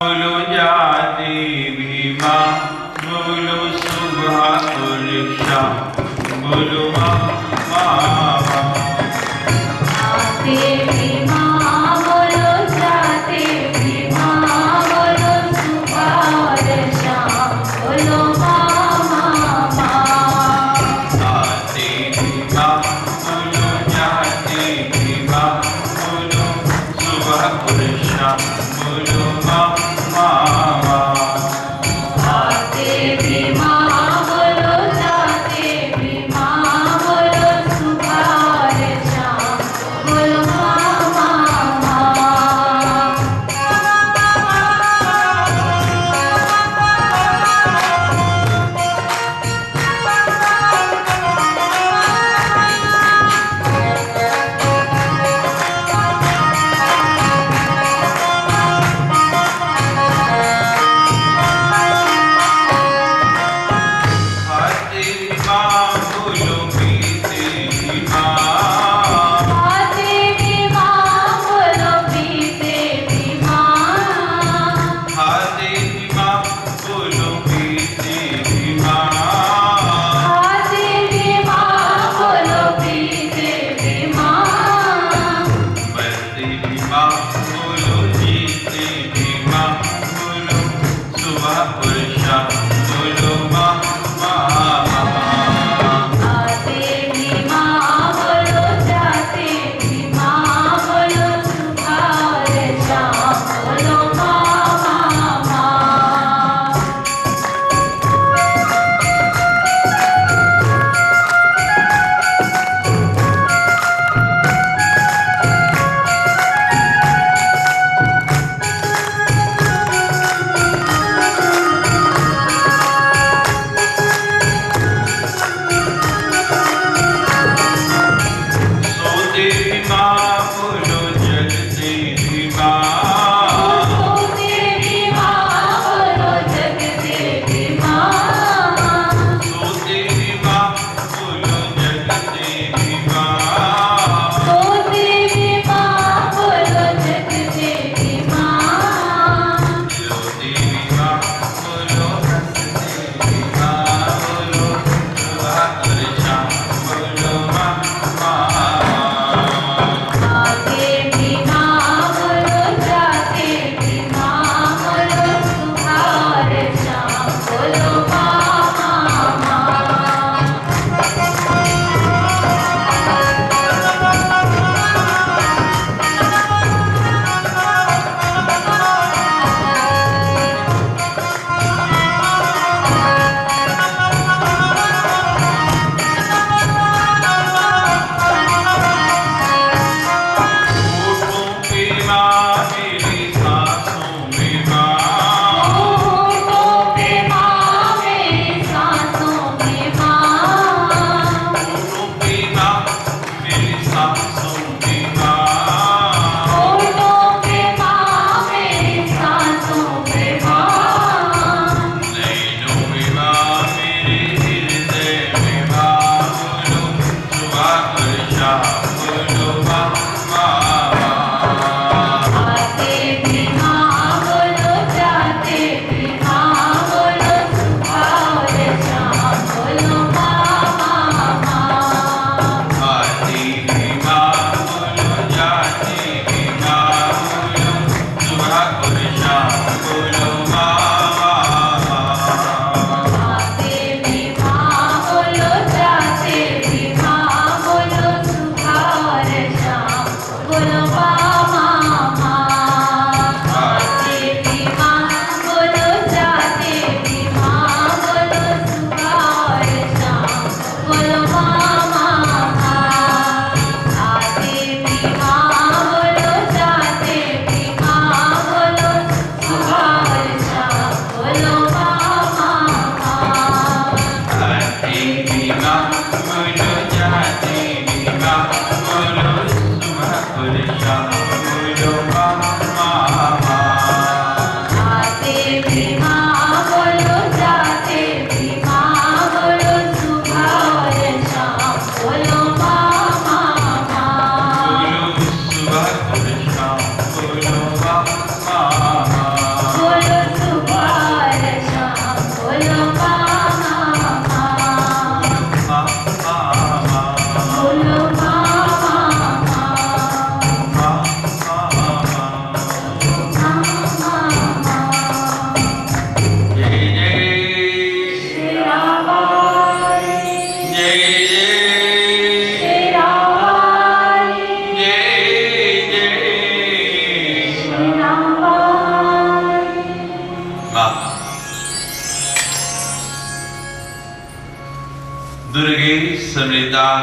बोलो जाति भीमा, बोलो सुबह और भीमा बोलो जाते भीमा बोलो सुभार श्याम बोलो मामा आते भीमा बोलो जाते भीमा बोलो सुभार श्याम बोलो मामा आते भीमा बोलो जाते भीमा बोलो सुभार श्याम बोलो मामा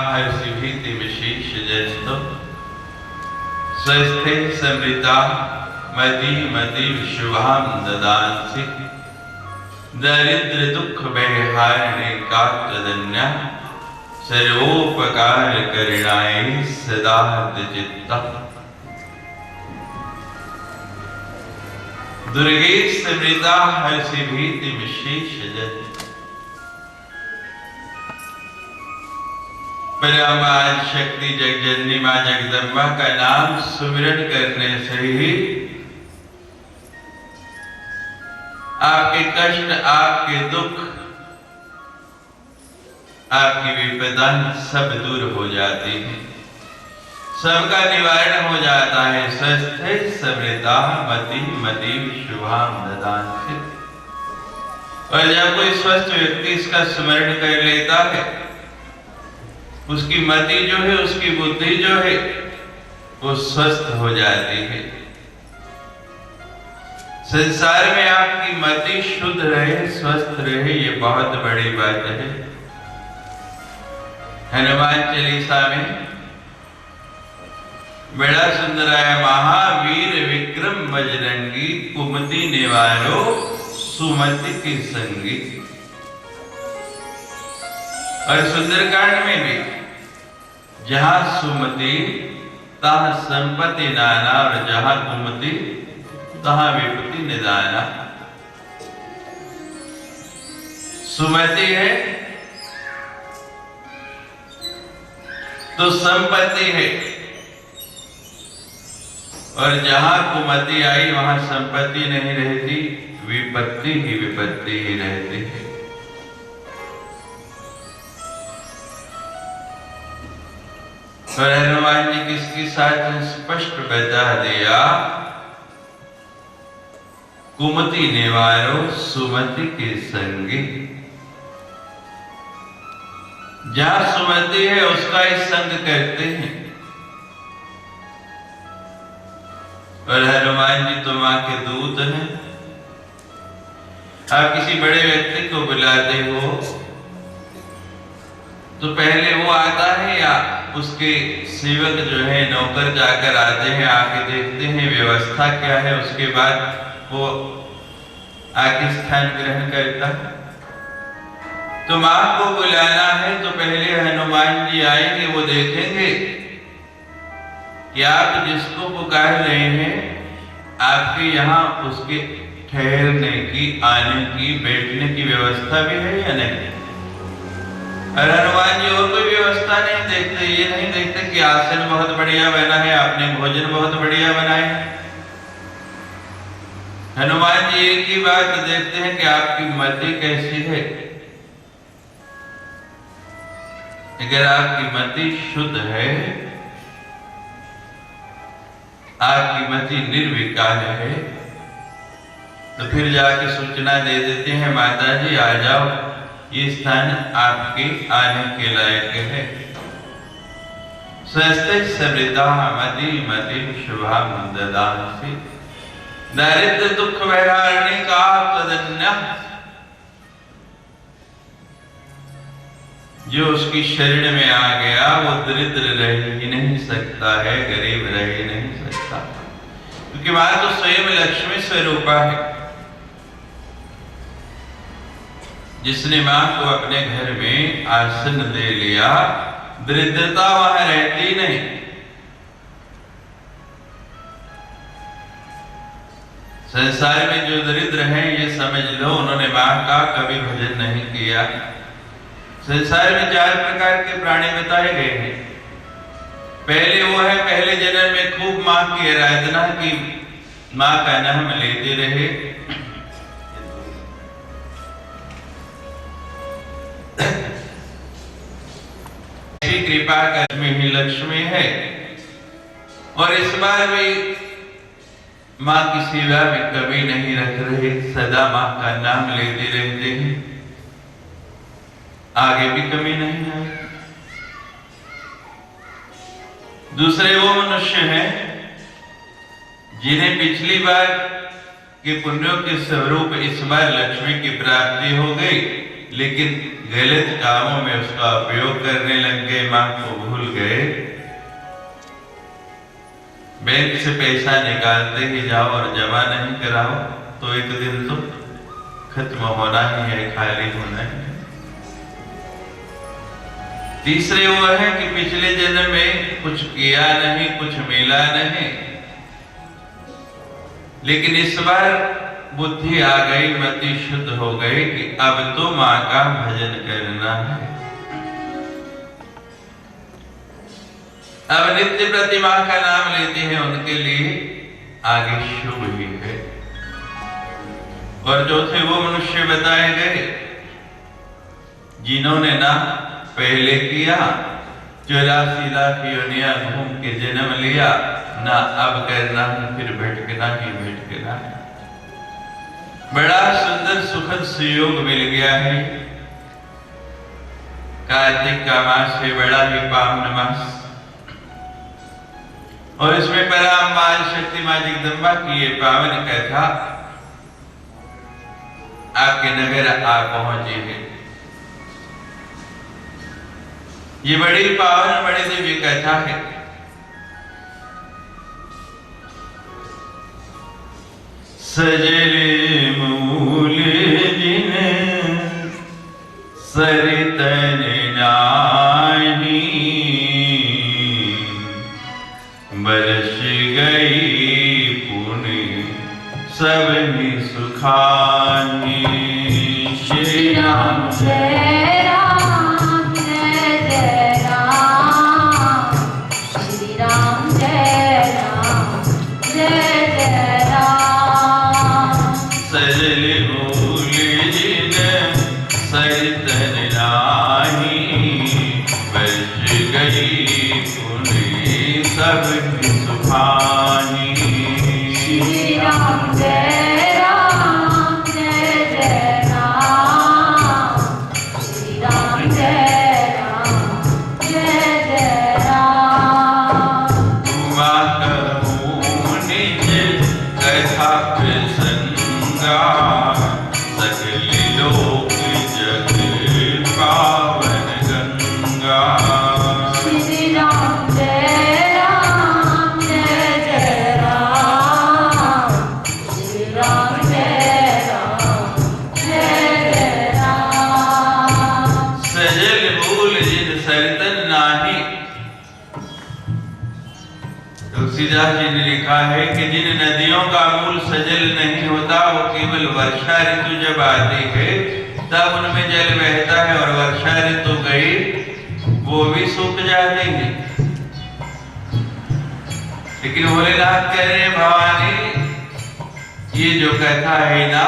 हर्षि भीति विशेष जस्तो स्वस्थे समृता मति मति शुभाम ददांसि दरिद्र दुख बेहारणे का तदन्या सर्वोपकार करिणाय सदा चित्ता दुर्गे समृता हर्षि भीति विशेष जस्तो परमाद शक्ति जगजननी मां जगदम्बा का नाम सुमिरन करने से ही आपके कष्ट, आपके दुख, आपकी विपदा सब दूर हो जाती है, सबका निवारण हो जाता है। स्वस्थ समृता मति मति शुभाम ददांसि। और जब कोई स्वस्थ व्यक्ति इसका स्मरण कर लेता है, उसकी मति जो है, उसकी बुद्धि जो है, वो स्वस्थ हो जाती है। संसार में आपकी मति शुद्ध रहे, स्वस्थ रहे, ये बहुत बड़ी बात है। हनुमान चालीसा में बड़ा सुंदर है, महावीर विक्रम बजरंगी कुमति निवारो सुमति की संगी। और सुंदरकांड में भी जहां सुमति तहां संपत्ति नाना और जहां कुमति तहां विपत्ति निदाना। सुमति है तो संपत्ति है, और जहां कुमति आई वहां संपत्ति नहीं रहती, विपत्ति ही विपत्ति ही रहती है। और हनुमान जी किसके साथ स्पष्ट बता दिया, कुमति निवारो सुमति के संगी। जहां सुमति है उसका ही संग करते हैं। और हनुमान जी तो मां के दूत हैं। आप किसी बड़े व्यक्ति को बुलाते हो तो पहले वो आता है या उसके सेवक जो है, नौकर जाकर आते हैं, आके देखते हैं व्यवस्था क्या है, उसके बाद वो आके स्थान ग्रहण करता है। तो मां को बुलाना है तो पहले हनुमान जी आएंगे, वो देखेंगे कि आप जिसको पुकार रहे हैं, आपके यहाँ उसके ठहरने की, आने की, बैठने की व्यवस्था भी है या नहीं। और हनुमान जी और कोई व्यवस्था नहीं देखते, ये नहीं देखते कि आसन बहुत बढ़िया बना है, आपने भोजन बहुत बढ़िया बनाए है। हनुमान जी एक ही बात देखते हैं कि आपकी मति कैसी है। अगर आपकी मति शुद्ध है, आपकी मति निर्विकार है, तो फिर जाके सूचना दे देते हैं, माता जी आ जाओ, ये स्थान आपके आने के लायक है। स्वस्थ समृता मति मति शुभाम ददांसि दरिद्र दुख वैराग्य का तदन्य। जो उसकी शरण में आ गया वो दरिद्र रह ही नहीं सकता है, गरीब रह ही नहीं सकता, क्योंकि मां तो स्वयं लक्ष्मी स्वरूपा है। जिसने मां को अपने घर में आसन दे लिया, दरिद्रता वहां रहती नहीं। संसार में जो दरिद्र हैं, ये समझ लो उन्होंने मां का कभी भजन नहीं किया। संसार में 4 प्रकार के प्राणी बताए गए हैं। पहले वो है, पहले जन्म में खूब मां की आराधना की, मां का नाम लेते रहे, कृपा कर में ही लक्ष्मी है। और इस बार भी मां की सेवा में कमी नहीं रख रहे, सदा मां का नाम लेते रहते हैं, आगे भी कमी नहीं है। दूसरे वो मनुष्य हैं जिन्हें पिछली बार के पुण्यों के स्वरूप इस बार लक्ष्मी की प्राप्ति हो गई, लेकिन गलत कामों में उसका उपयोग करने लग गए, मां को भूल गए। बैंक से पैसा निकालते ही जाओ और जमा नहीं कराओ तो एक दिन तो खत्म होना ही है, खाली होना ही है। तीसरे वो है कि पिछले जन्म में कुछ किया नहीं, कुछ मिला नहीं, लेकिन इस बार बुद्धि आ गई, मति शुद्ध हो गई कि अब तो मां का भजन करना है। अब नित्य प्रति मां का नाम लेते हैं, उनके लिए आगे शुभ ही है। और चौथे वो मनुष्य बताए गए जिन्होंने ना पहले किया 84 लाख योनियां घूम के जन्म लिया, ना अब करना है, फिर भटकना ही भटकना है। बड़ा सुंदर सुखद सुयोग मिल गया है। कार्तिक का मास है, बड़ा ही पावन मास, और इसमें पराम मां शक्ति मां जगदम्बा की ये पावन कथा आपके नगर आ पहुंची है। ये बड़ी पावन, बड़ी दिव्य कथा है। सजले मूल जिन सरितन नाही, बरस गई पुण्य सबहि सुखानी। श्री राम जय राम जय जय राम, श्री राम जय राम जय जय राम। सजल मूल जिन सरितन नाही, बरस गई पुण्य सबहि सुखानी। श्री राम जय राम जय जय राम, श्री राम जय राम जय जय राम। तुमा कहूँ निज कथा प्रसंगा, सकल लोक जग पावन गंगा। श्री राम जय राम जय जय राम, श्री राम जय राम जय जय राम। सजल मूल जिन सरितन नाही। तुलसीदास जी ने लिखा है कि जिन नदियों का मूल सजल नहीं होता, वो केवल वर्षा ऋतु जब आती है तब उनमें जल बहता है, और वर्षा ऋतु गई वो भी सूख जाते हैं। लेकिन भोलेनाथ कह रहे हैं, भवानी ये जो कथा है ना,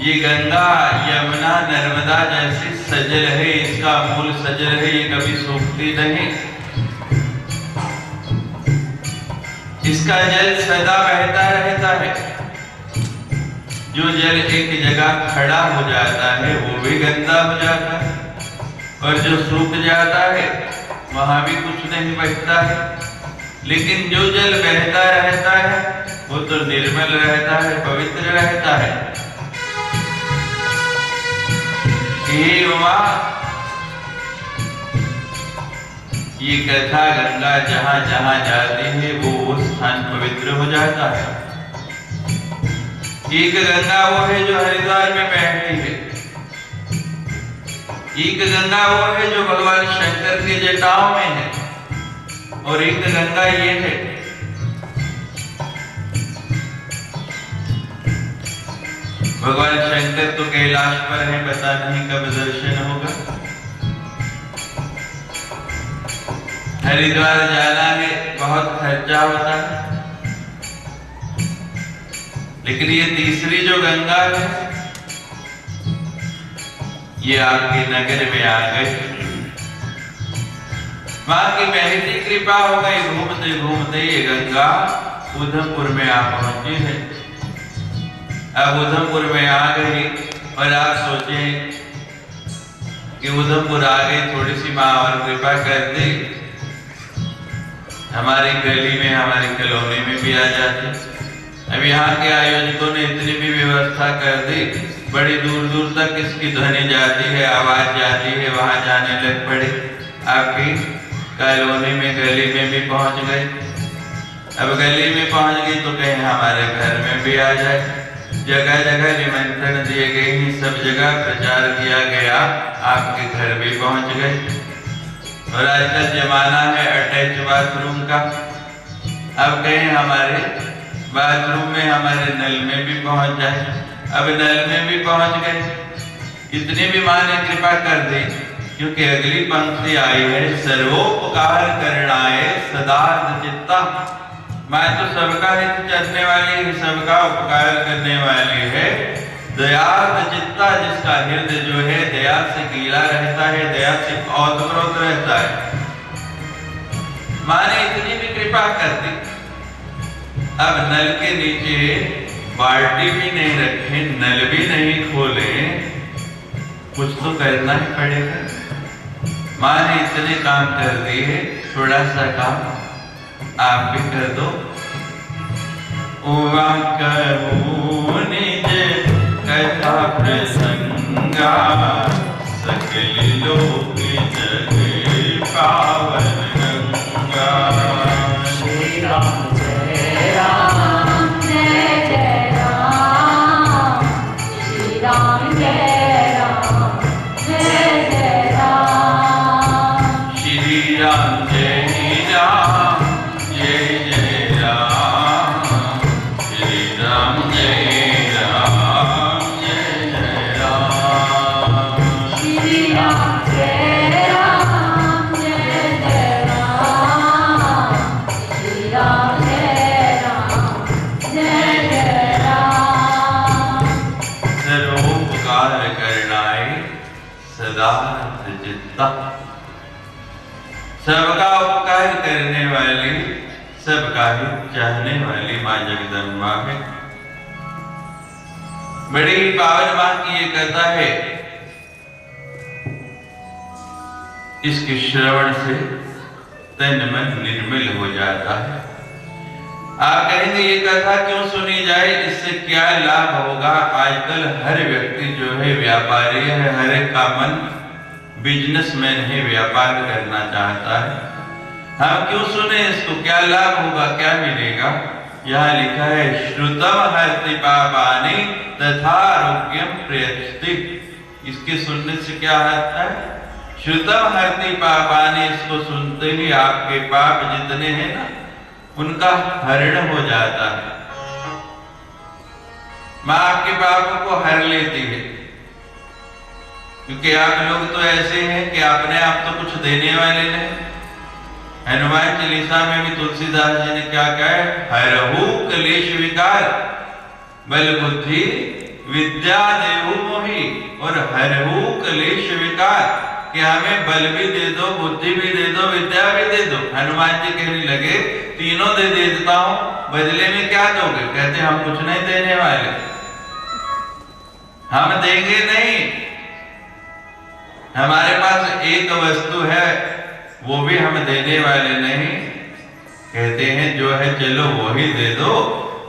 ये गंगा यमुना नर्मदा जैसी सजल है, इसका मूल सजल है, ये कभी सूखती नहीं। इसका जल सदा बहता रहता है। जो जल एक जगह खड़ा हो जाता है वो भी गंदा हो जाता है, और जो सूख जाता है वहां भी कुछ नहीं बचता है। लेकिन जो जल बहता रहता है वो तो निर्मल रहता है, पवित्र रहता है। हे उमा, ये कथा गंगा जहां जहां जाती है वो स्थान पवित्र हो जाता है। एक गंगा वो है जो हरिद्वार में बहती है, एक गंगा वो है जो भगवान शंकर की जटाओं में है, और एक गंगा ये है भगवान शंकर तो कैलाश पर है, पता नहीं कब दर्शन होगा। हरिद्वार जाना है, बहुत खर्चा होता है। लेकिन ये तीसरी जो गंगा है ये आपके नगर में आ गई। मां की महती कृपा हो गई, घूमते घूमते ये गंगा उधमपुर में आ पहुंची है। अब उधमपुर में आ गई, और आप सोचें कि उधमपुर आ गई, थोड़ी सी मां और कृपा कर दे, हमारी गली में, हमारी कॉलोनी में भी आ जाती। अब यहाँ के आयोजकों ने इतनी भी व्यवस्था कर दी बड़ी दूर दूर तक इसकी ध्वनि जाती है, आवाज जाती है, वहां जाने लग पड़े। आपकी कॉलोनी में, गली में भी पहुंच गए। अब गली में पहुंच गई तो कहीं हमारे घर में भी आ जाए। जगह जगह निमंत्रण दिए गए, सब जगह प्रचार किया गया, आपके घर भी पहुंच गए। और आजकल जमाना है अटैच बाथरूम का। अब कहीं हमारे बाथरूम में, हमारे नल में भी पहुंच जाए। अब नल में भी पहुंच गए। इतनी भी मां ने कृपा कर दी, क्योंकि अगली पंक्ति आई है, सर्वोपकार करणाय सदार्थ चित्ता। मां तो सबका हित करने वाली है, सबका उपकार करने वाली है। दयार्थ चित्ता, जिसका हृदय जो है दया से गीला रहता है, दया से ओतप्रोत रहता है। मां ने इतनी भी कृपा कर दी। अब नल के नीचे बाल्टी भी नहीं रखे, नल भी नहीं खोले, कुछ तो करना ही पड़ेगा। मां ने इतने काम कर दिए, थोड़ा सा काम आप भी कर दो। निज कथा प्रसंगा, सकल लोक जग पावन गंगा। श्री राम जय राम, जय जय राम। श्री राम जय राम, जय जय राम। श्री राम जय राम, जय जय राम। श्री राम जय राम, जय जय राम। श्री राम जय राम, जय जय राम। श्री राम जय राम, जय जय राम। सर्वोपकार करणाय सदार्थ चित्ता। सबका उपकार करने वाली, सबका ही चाहने वाली मां जगदम्बा है। बड़ी ही पावन मां की ये कथा है। इसके श्रवण से तन मन निर्मल हो जाता है। आप कहेंगे ये कथा क्यों सुनी जाए, इससे क्या लाभ होगा? आजकल हर व्यक्ति जो है व्यापारी है, हर एक का मन बिजनेसमैन है, व्यापार करना चाहता है। हम क्यों सुने इसको? क्या लाभ होगा, क्या मिलेगा? यहाँ लिखा है, श्रुतम हरति पापानि तथा आरोग्यम प्रयच्छति। इसके सुनने से क्या होता है? श्रुतम हरति पापानि, इसको सुनते ही आपके पाप जितने हैं ना, उनका हरण हो जाता है। मां आपके पापों को हर लेती है। क्योंकि आप लोग तो ऐसे हैं कि अपने आप तो कुछ देने वाले नहीं। हनुमान चालीसा में भी तुलसीदास जी ने क्या कहा है? हरहु क्लेश विकार, बल बुद्धि विद्या देहु मोहि। और हरहु क्लेश विकार, कि हमें बल भी दे दो, बुद्धि भी दे दो, विद्या भी दे दो। हनुमान जी कहने लगे, तीनों दे देता हूं, बदले में क्या दोगे? कहते हम कुछ नहीं देने वाले, हम देंगे नहीं। हमारे पास एक वस्तु है, वो भी हम देने वाले नहीं। कहते हैं जो है चलो वही दे दो।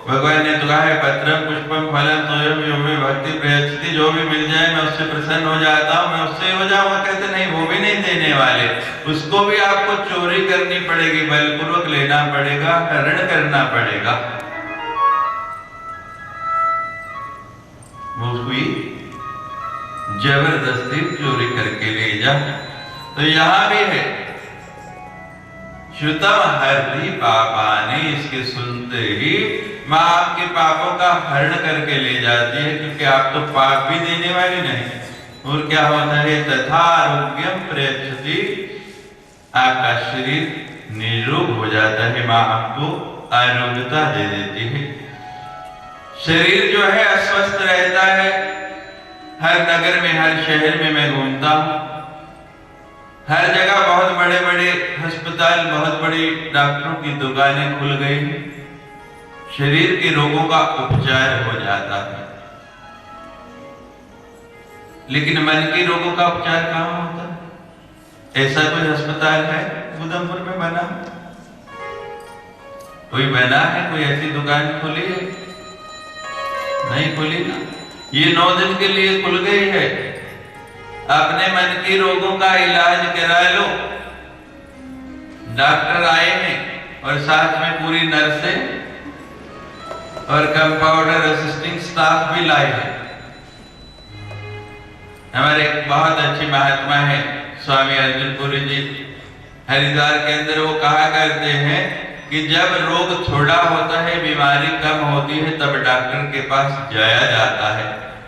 भगवान ने तो कहा है, पत्रम पुष्पम फलम तोयम यो मे भक्ति प्रयच्छति। जो भी मिल जाए मैं उससे प्रसन्न हो जाता हूँ, मैं उससे हो जाऊंगा। कहते नहीं, वो भी नहीं देने वाले, उसको भी आपको चोरी करनी पड़ेगी, बलपूर्वक लेना पड़ेगा, हरण करना पड़ेगा। वो हुई जबरदस्ती चोरी करके ले जा। तो यहां भी है, श्रुतम हरति पापानि, इसके सुनते ही मां आपके पापों का हरण करके ले जाती है। क्योंकि आप तो पाप भी देने वाले नहीं। और क्या होता है? तथा आरोग्यम प्रयच्छति, आपका शरीर निरोग हो जाता है। मां आपको आरोग्यता दे देती है। शरीर जो है अस्वस्थ रहता है। हर नगर में, हर शहर में मैं घूमता हूं, हर जगह बहुत बड़े बड़े अस्पताल, बहुत बड़ी डॉक्टरों की दुकानें खुल गई। शरीर के रोगों का उपचार हो जाता है, लेकिन मन के रोगों का उपचार कहां होता है? ऐसा कोई अस्पताल है उधमपुर में बना? कोई बना है? कोई ऐसी दुकान खुली है? नहीं खुली ना। ये 9 दिन के लिए खुल गई है। अपने मन के रोगों का इलाज करा लो। डॉक्टर आए हैं और साथ में पूरी नर्सें और कंपाउंडर असिस्टिंग स्टाफ भी लाए हैं। हमारे एक बहुत अच्छे महात्मा है स्वामी अर्जुनपुरी जी, हरिद्वार के अंदर वो कहा करते हैं कि जब रोग थोड़ा होता है, बीमारी कम होती है, तब डॉक्टर के पास जाया जाता है,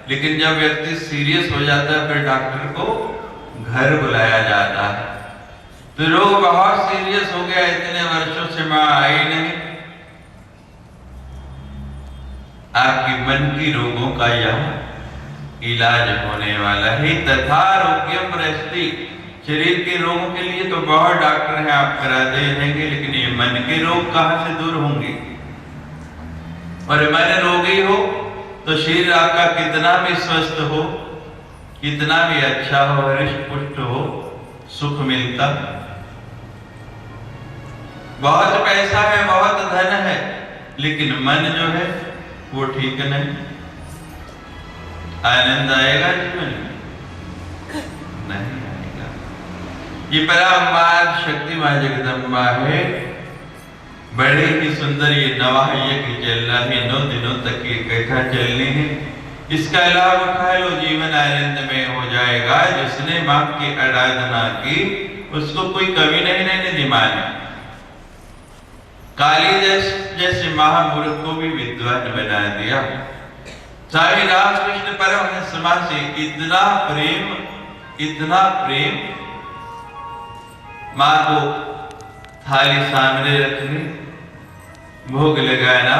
लेकिन जब व्यक्ति सीरियस हो जाता है फिर डॉक्टर को घर बुलाया जाता है। तो रोग बहुत सीरियस हो गया, इतने वर्षों से मां आई नहीं। आपकी मन की रोगों का यह इलाज होने वाला है। तथा आरोग्यम प्रस्ति, शरीर के रोगों के लिए तो बहुत डॉक्टर हैं, आप कराते रहेंगे, लेकिन ये मन के रोग कहां से दूर होंगे? और मन रोगी हो तो शरीर आपका कितना भी स्वस्थ हो, कितना भी अच्छा हो, हृष्ट पुष्ट हो, सुख मिलता। बहुत पैसा है, बहुत धन है, लेकिन मन जो है वो ठीक नहीं। आनंद आएगा जीवन में? नहीं आएगा। ये परामार शक्ति मां जगदम्बा है। बड़े ही सुंदर ये नवा यज्ञ चल रहा है, 9 दिनों तक ये कथा चलनी है। इसका लाभ उठा लो, जीवन आनंदमय हो जाएगा। जिसने मां की आराधना की उसको कोई कवि नहीं रहने दी मां ने। कालिदास जैसे महामूर्ख को भी विद्वान बना दिया। स्वामी रामकृष्ण परमहंस मां से इतना प्रेम, मां को थाली सामने रखनी, भोग लगाना,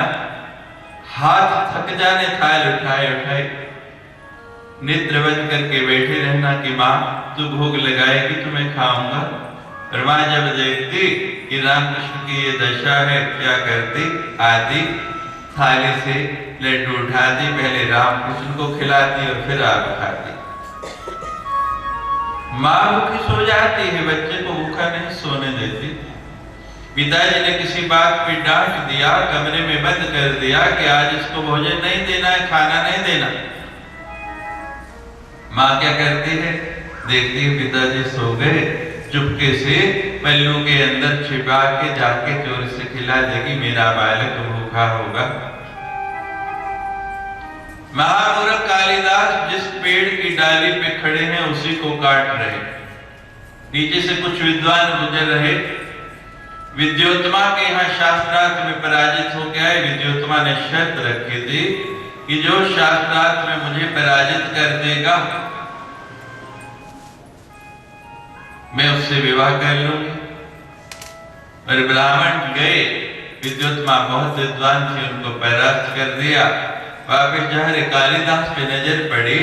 हाथ थक जाने थाल उठाए नेत्र बंद करके बैठे रहना कि मां तू भोग लगाएगी तो मैं खाऊंगा। और मां जब देखती कि रामकृष्ण की ये दशा है, क्या करती? आदि थाली से लड्डू उठाती, पहले रामकृष्ण को खिलाती और फिर आप खाती। मां भूखी सो जाती है, बच्चे को भूखा नहीं सोने देती। पिताजी ने किसी बात पे डांट दिया, कमरे में बंद कर दिया कि आज इसको भोजन नहीं देना है, खाना नहीं देना। मां क्या करती है? देखती है पिताजी सो गए, चुपके से पल्लू के अंदर छिपा के जाके चोर से खिला देगी, मेरा बालक भूखा होगा। महामूर्ख कालिदास जिस पेड़ की डाली पे खड़े हैं उसी को काट रहे। नीचे से कुछ विद्वान गुजर रहे। विद्योत्तमा के यहाँ शास्त्रार्थ में पराजित हो गया है। विद्योत्तमा ने शर्त रखी थी कि जो शास्त्रार्थ में मुझे पराजित कर देगा मैं उससे विवाह कर लूंगी। और ब्राह्मण गए, विद्योत्तमा बहुत विद्वान थे, उनको परास्त कर दिया। वापस जा रहे, कालिदास पे नजर पड़ी,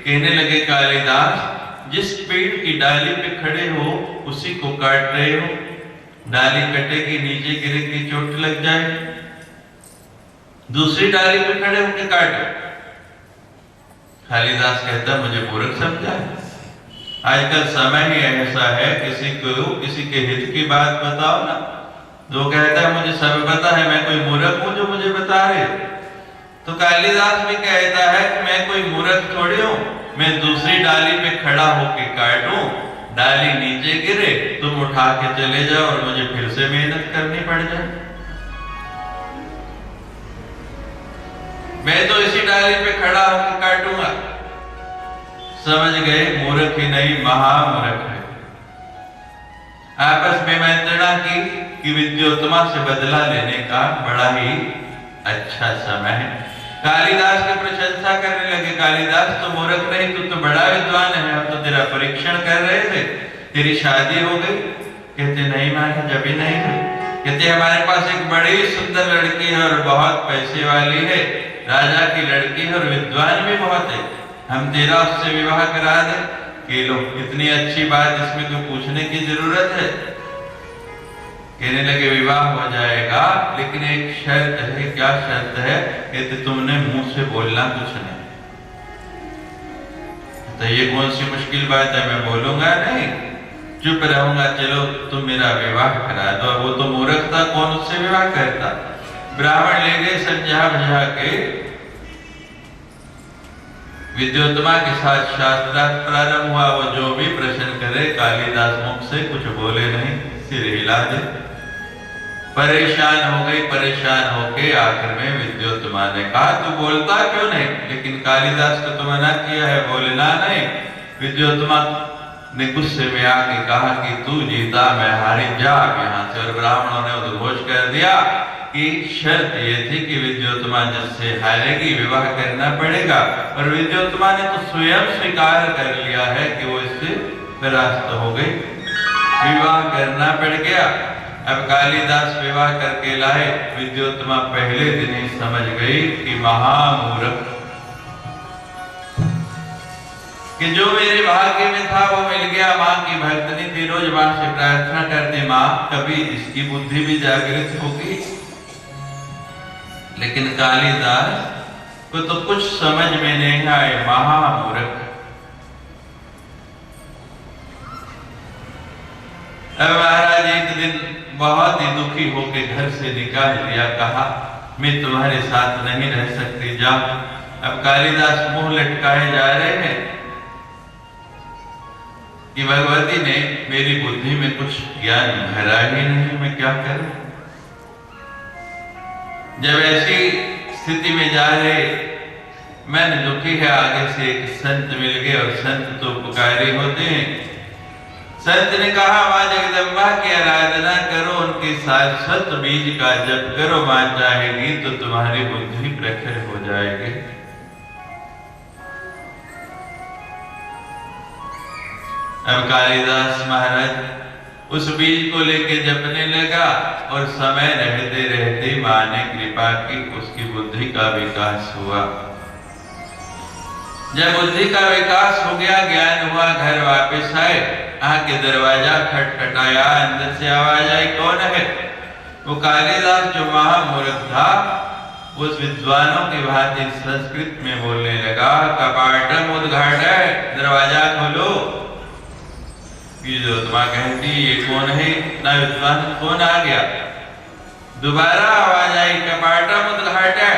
कहने लगे कालिदास जिस पेड़ की डाली पे खड़े हो उसी को काट रहे हो। डाली कटेगी, नीचे गिरेगी, चोट लग जाए। दूसरी डाली पे खड़े होकर काटो। कालिदास कहता मुझे मूर्ख समझा। आजकल समय ही ऐसा है, किसी के हित की बात बताओ ना, जो कहता है मुझे सब पता है, मैं कोई मूर्ख हूं जो मुझे बता रहे। तो कालिदास भी कहता है कि मैं कोई मूर्ख थोड़ी हूं, मैं दूसरी डाली पे खड़ा होके काटूं, डाली नीचे गिरे, तुम उठा के चले जाओ और मुझे फिर से मेहनत करनी पड़ जाए। मैं तो इसी डाली पे खड़ा होकर काटूंगा। समझ गए? मूर्ख ही नहीं, महामूर्ख है। आपस में मंत्रणा की कि विद्योत्तमा से बदला लेने का बड़ा ही अच्छा समय है। कालिदास की प्रशंसा करने लगे। कालिदास तो मूर्ख नहीं, तू तो बड़ा विद्वान है, हम तो तेरा परीक्षण कर रहे थे। तेरी शादी हो गई? कहते नहीं माने, जब भी नहीं हुई। कहते हमारे पास एक बड़ी सुंदर लड़की है और बहुत पैसे वाली है, राजा की लड़की है और विद्वान भी बहुत है, हम तेरा उससे विवाह करा दे। कि लो, इतनी अच्छी बात, इसमें कोई पूछने की जरूरत है? कहने लगे विवाह हो जाएगा, लेकिन एक शर्त है। क्या शर्त है? कहते तुमने मुंह से बोलना कुछ नहीं। तो ये कौन सी मुश्किल बात है? मैं बोलूंगा नहीं, चुप रहूंगा। चलो तुम मेरा विवाह करा दो। वो तो मूर्ख था, कौन उससे विवाह करता? ब्राह्मण ले गए, समझा बुझा के विद्योत्तमा के साथ शास्त्रार्थ प्रारंभ हुआ। वो जो भी प्रश्न करे कालिदास मुख से कुछ बोले नहीं, सिर हिला दे। परेशान हो गई, परेशान होके आखिर में विद्योत्तमा ने कहा तू बोलता क्यों नहीं? लेकिन कालिदास को तो मना किया है, बोलना नहीं। विद्योत्तमा ने गुस्से में आके कहा कि तू जीता मैं हारी, जा यहाँ से। और ब्राह्मणों ने उद्घोष कर दिया कि शर्त ये थी कि विद्योत्तमा जिससे हारेगी विवाह करना पड़ेगा। और विद्योत्तमा ने तो स्वयं स्वीकार कर लिया है कि वो इससे परास्त हो गई, विवाह करना पड़ गया। अब कालिदास विवाह करके लाए। विद्योत्तमा पहले दिन ही समझ गई कि महामूर्ख, कि जो मेरे भाग्य में था वो मिल गया। माँ की भक्तनी थी, रोज माँ से प्रार्थना करती माँ कभी इसकी बुद्धि भी जागृत होगी। लेकिन कालिदास को तो कुछ समझ में नहीं आए, महामूर्ख। अब महाराज एक दिन बहुत ही दुखी होके घर से निकाल दिया, कहा मैं तुम्हारे साथ नहीं रह सकती, जा। अब कालिदास मुंह लटकाए जा रहे हैं कि भगवती ने मेरी बुद्धि में कुछ ज्ञान भरा ही नहीं, मैं क्या करूं। जब ऐसी स्थिति में जा रहे, मन दुखी है, आगे से एक संत मिल गए और संत तो पुकारी होते हैं। संत ने कहा माँ जगदम्बा की आराधना करो, उनके शाश्वत बीज का जप करो, माँ चाहेगी तो तुम्हारी बुद्धि प्रखर हो जाएगी। अब कालिदास महाराज उस बीज को लेके जपने लगा और समय रहते रहते माँ ने कृपा की, उसकी बुद्धि का विकास हुआ। जब बुद्धि का विकास हो गया, ज्ञान हुआ, घर वापस आए, आके दरवाजा खटखटाया, अंदर से आवाज आई कौन है? वो कालिदास जो महामूर्ख था उस विद्वानों की भांति संस्कृत में बोलने लगा, कपाटम उद्घाटय, दरवाजा खोलो। विद्योत्तमा कहती ये कौन है? ना विद्वान कौन आ गया? दोबारा आवाज आई, कपाटम उद्घाटय।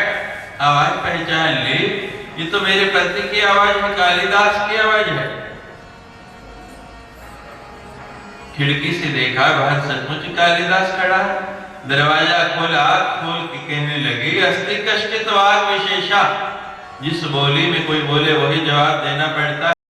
आवाज पहचान ली, ये तो मेरे पति की आवाज है, कालिदास की आवाज है। खिड़की से देखा, बाहर सचमुच कालिदास खड़ा है। दरवाजा खोला, खोल के कहने लगी, अस्ति कश्चित वाग विशेषा। जिस बोली में कोई बोले वही जवाब देना पड़ता।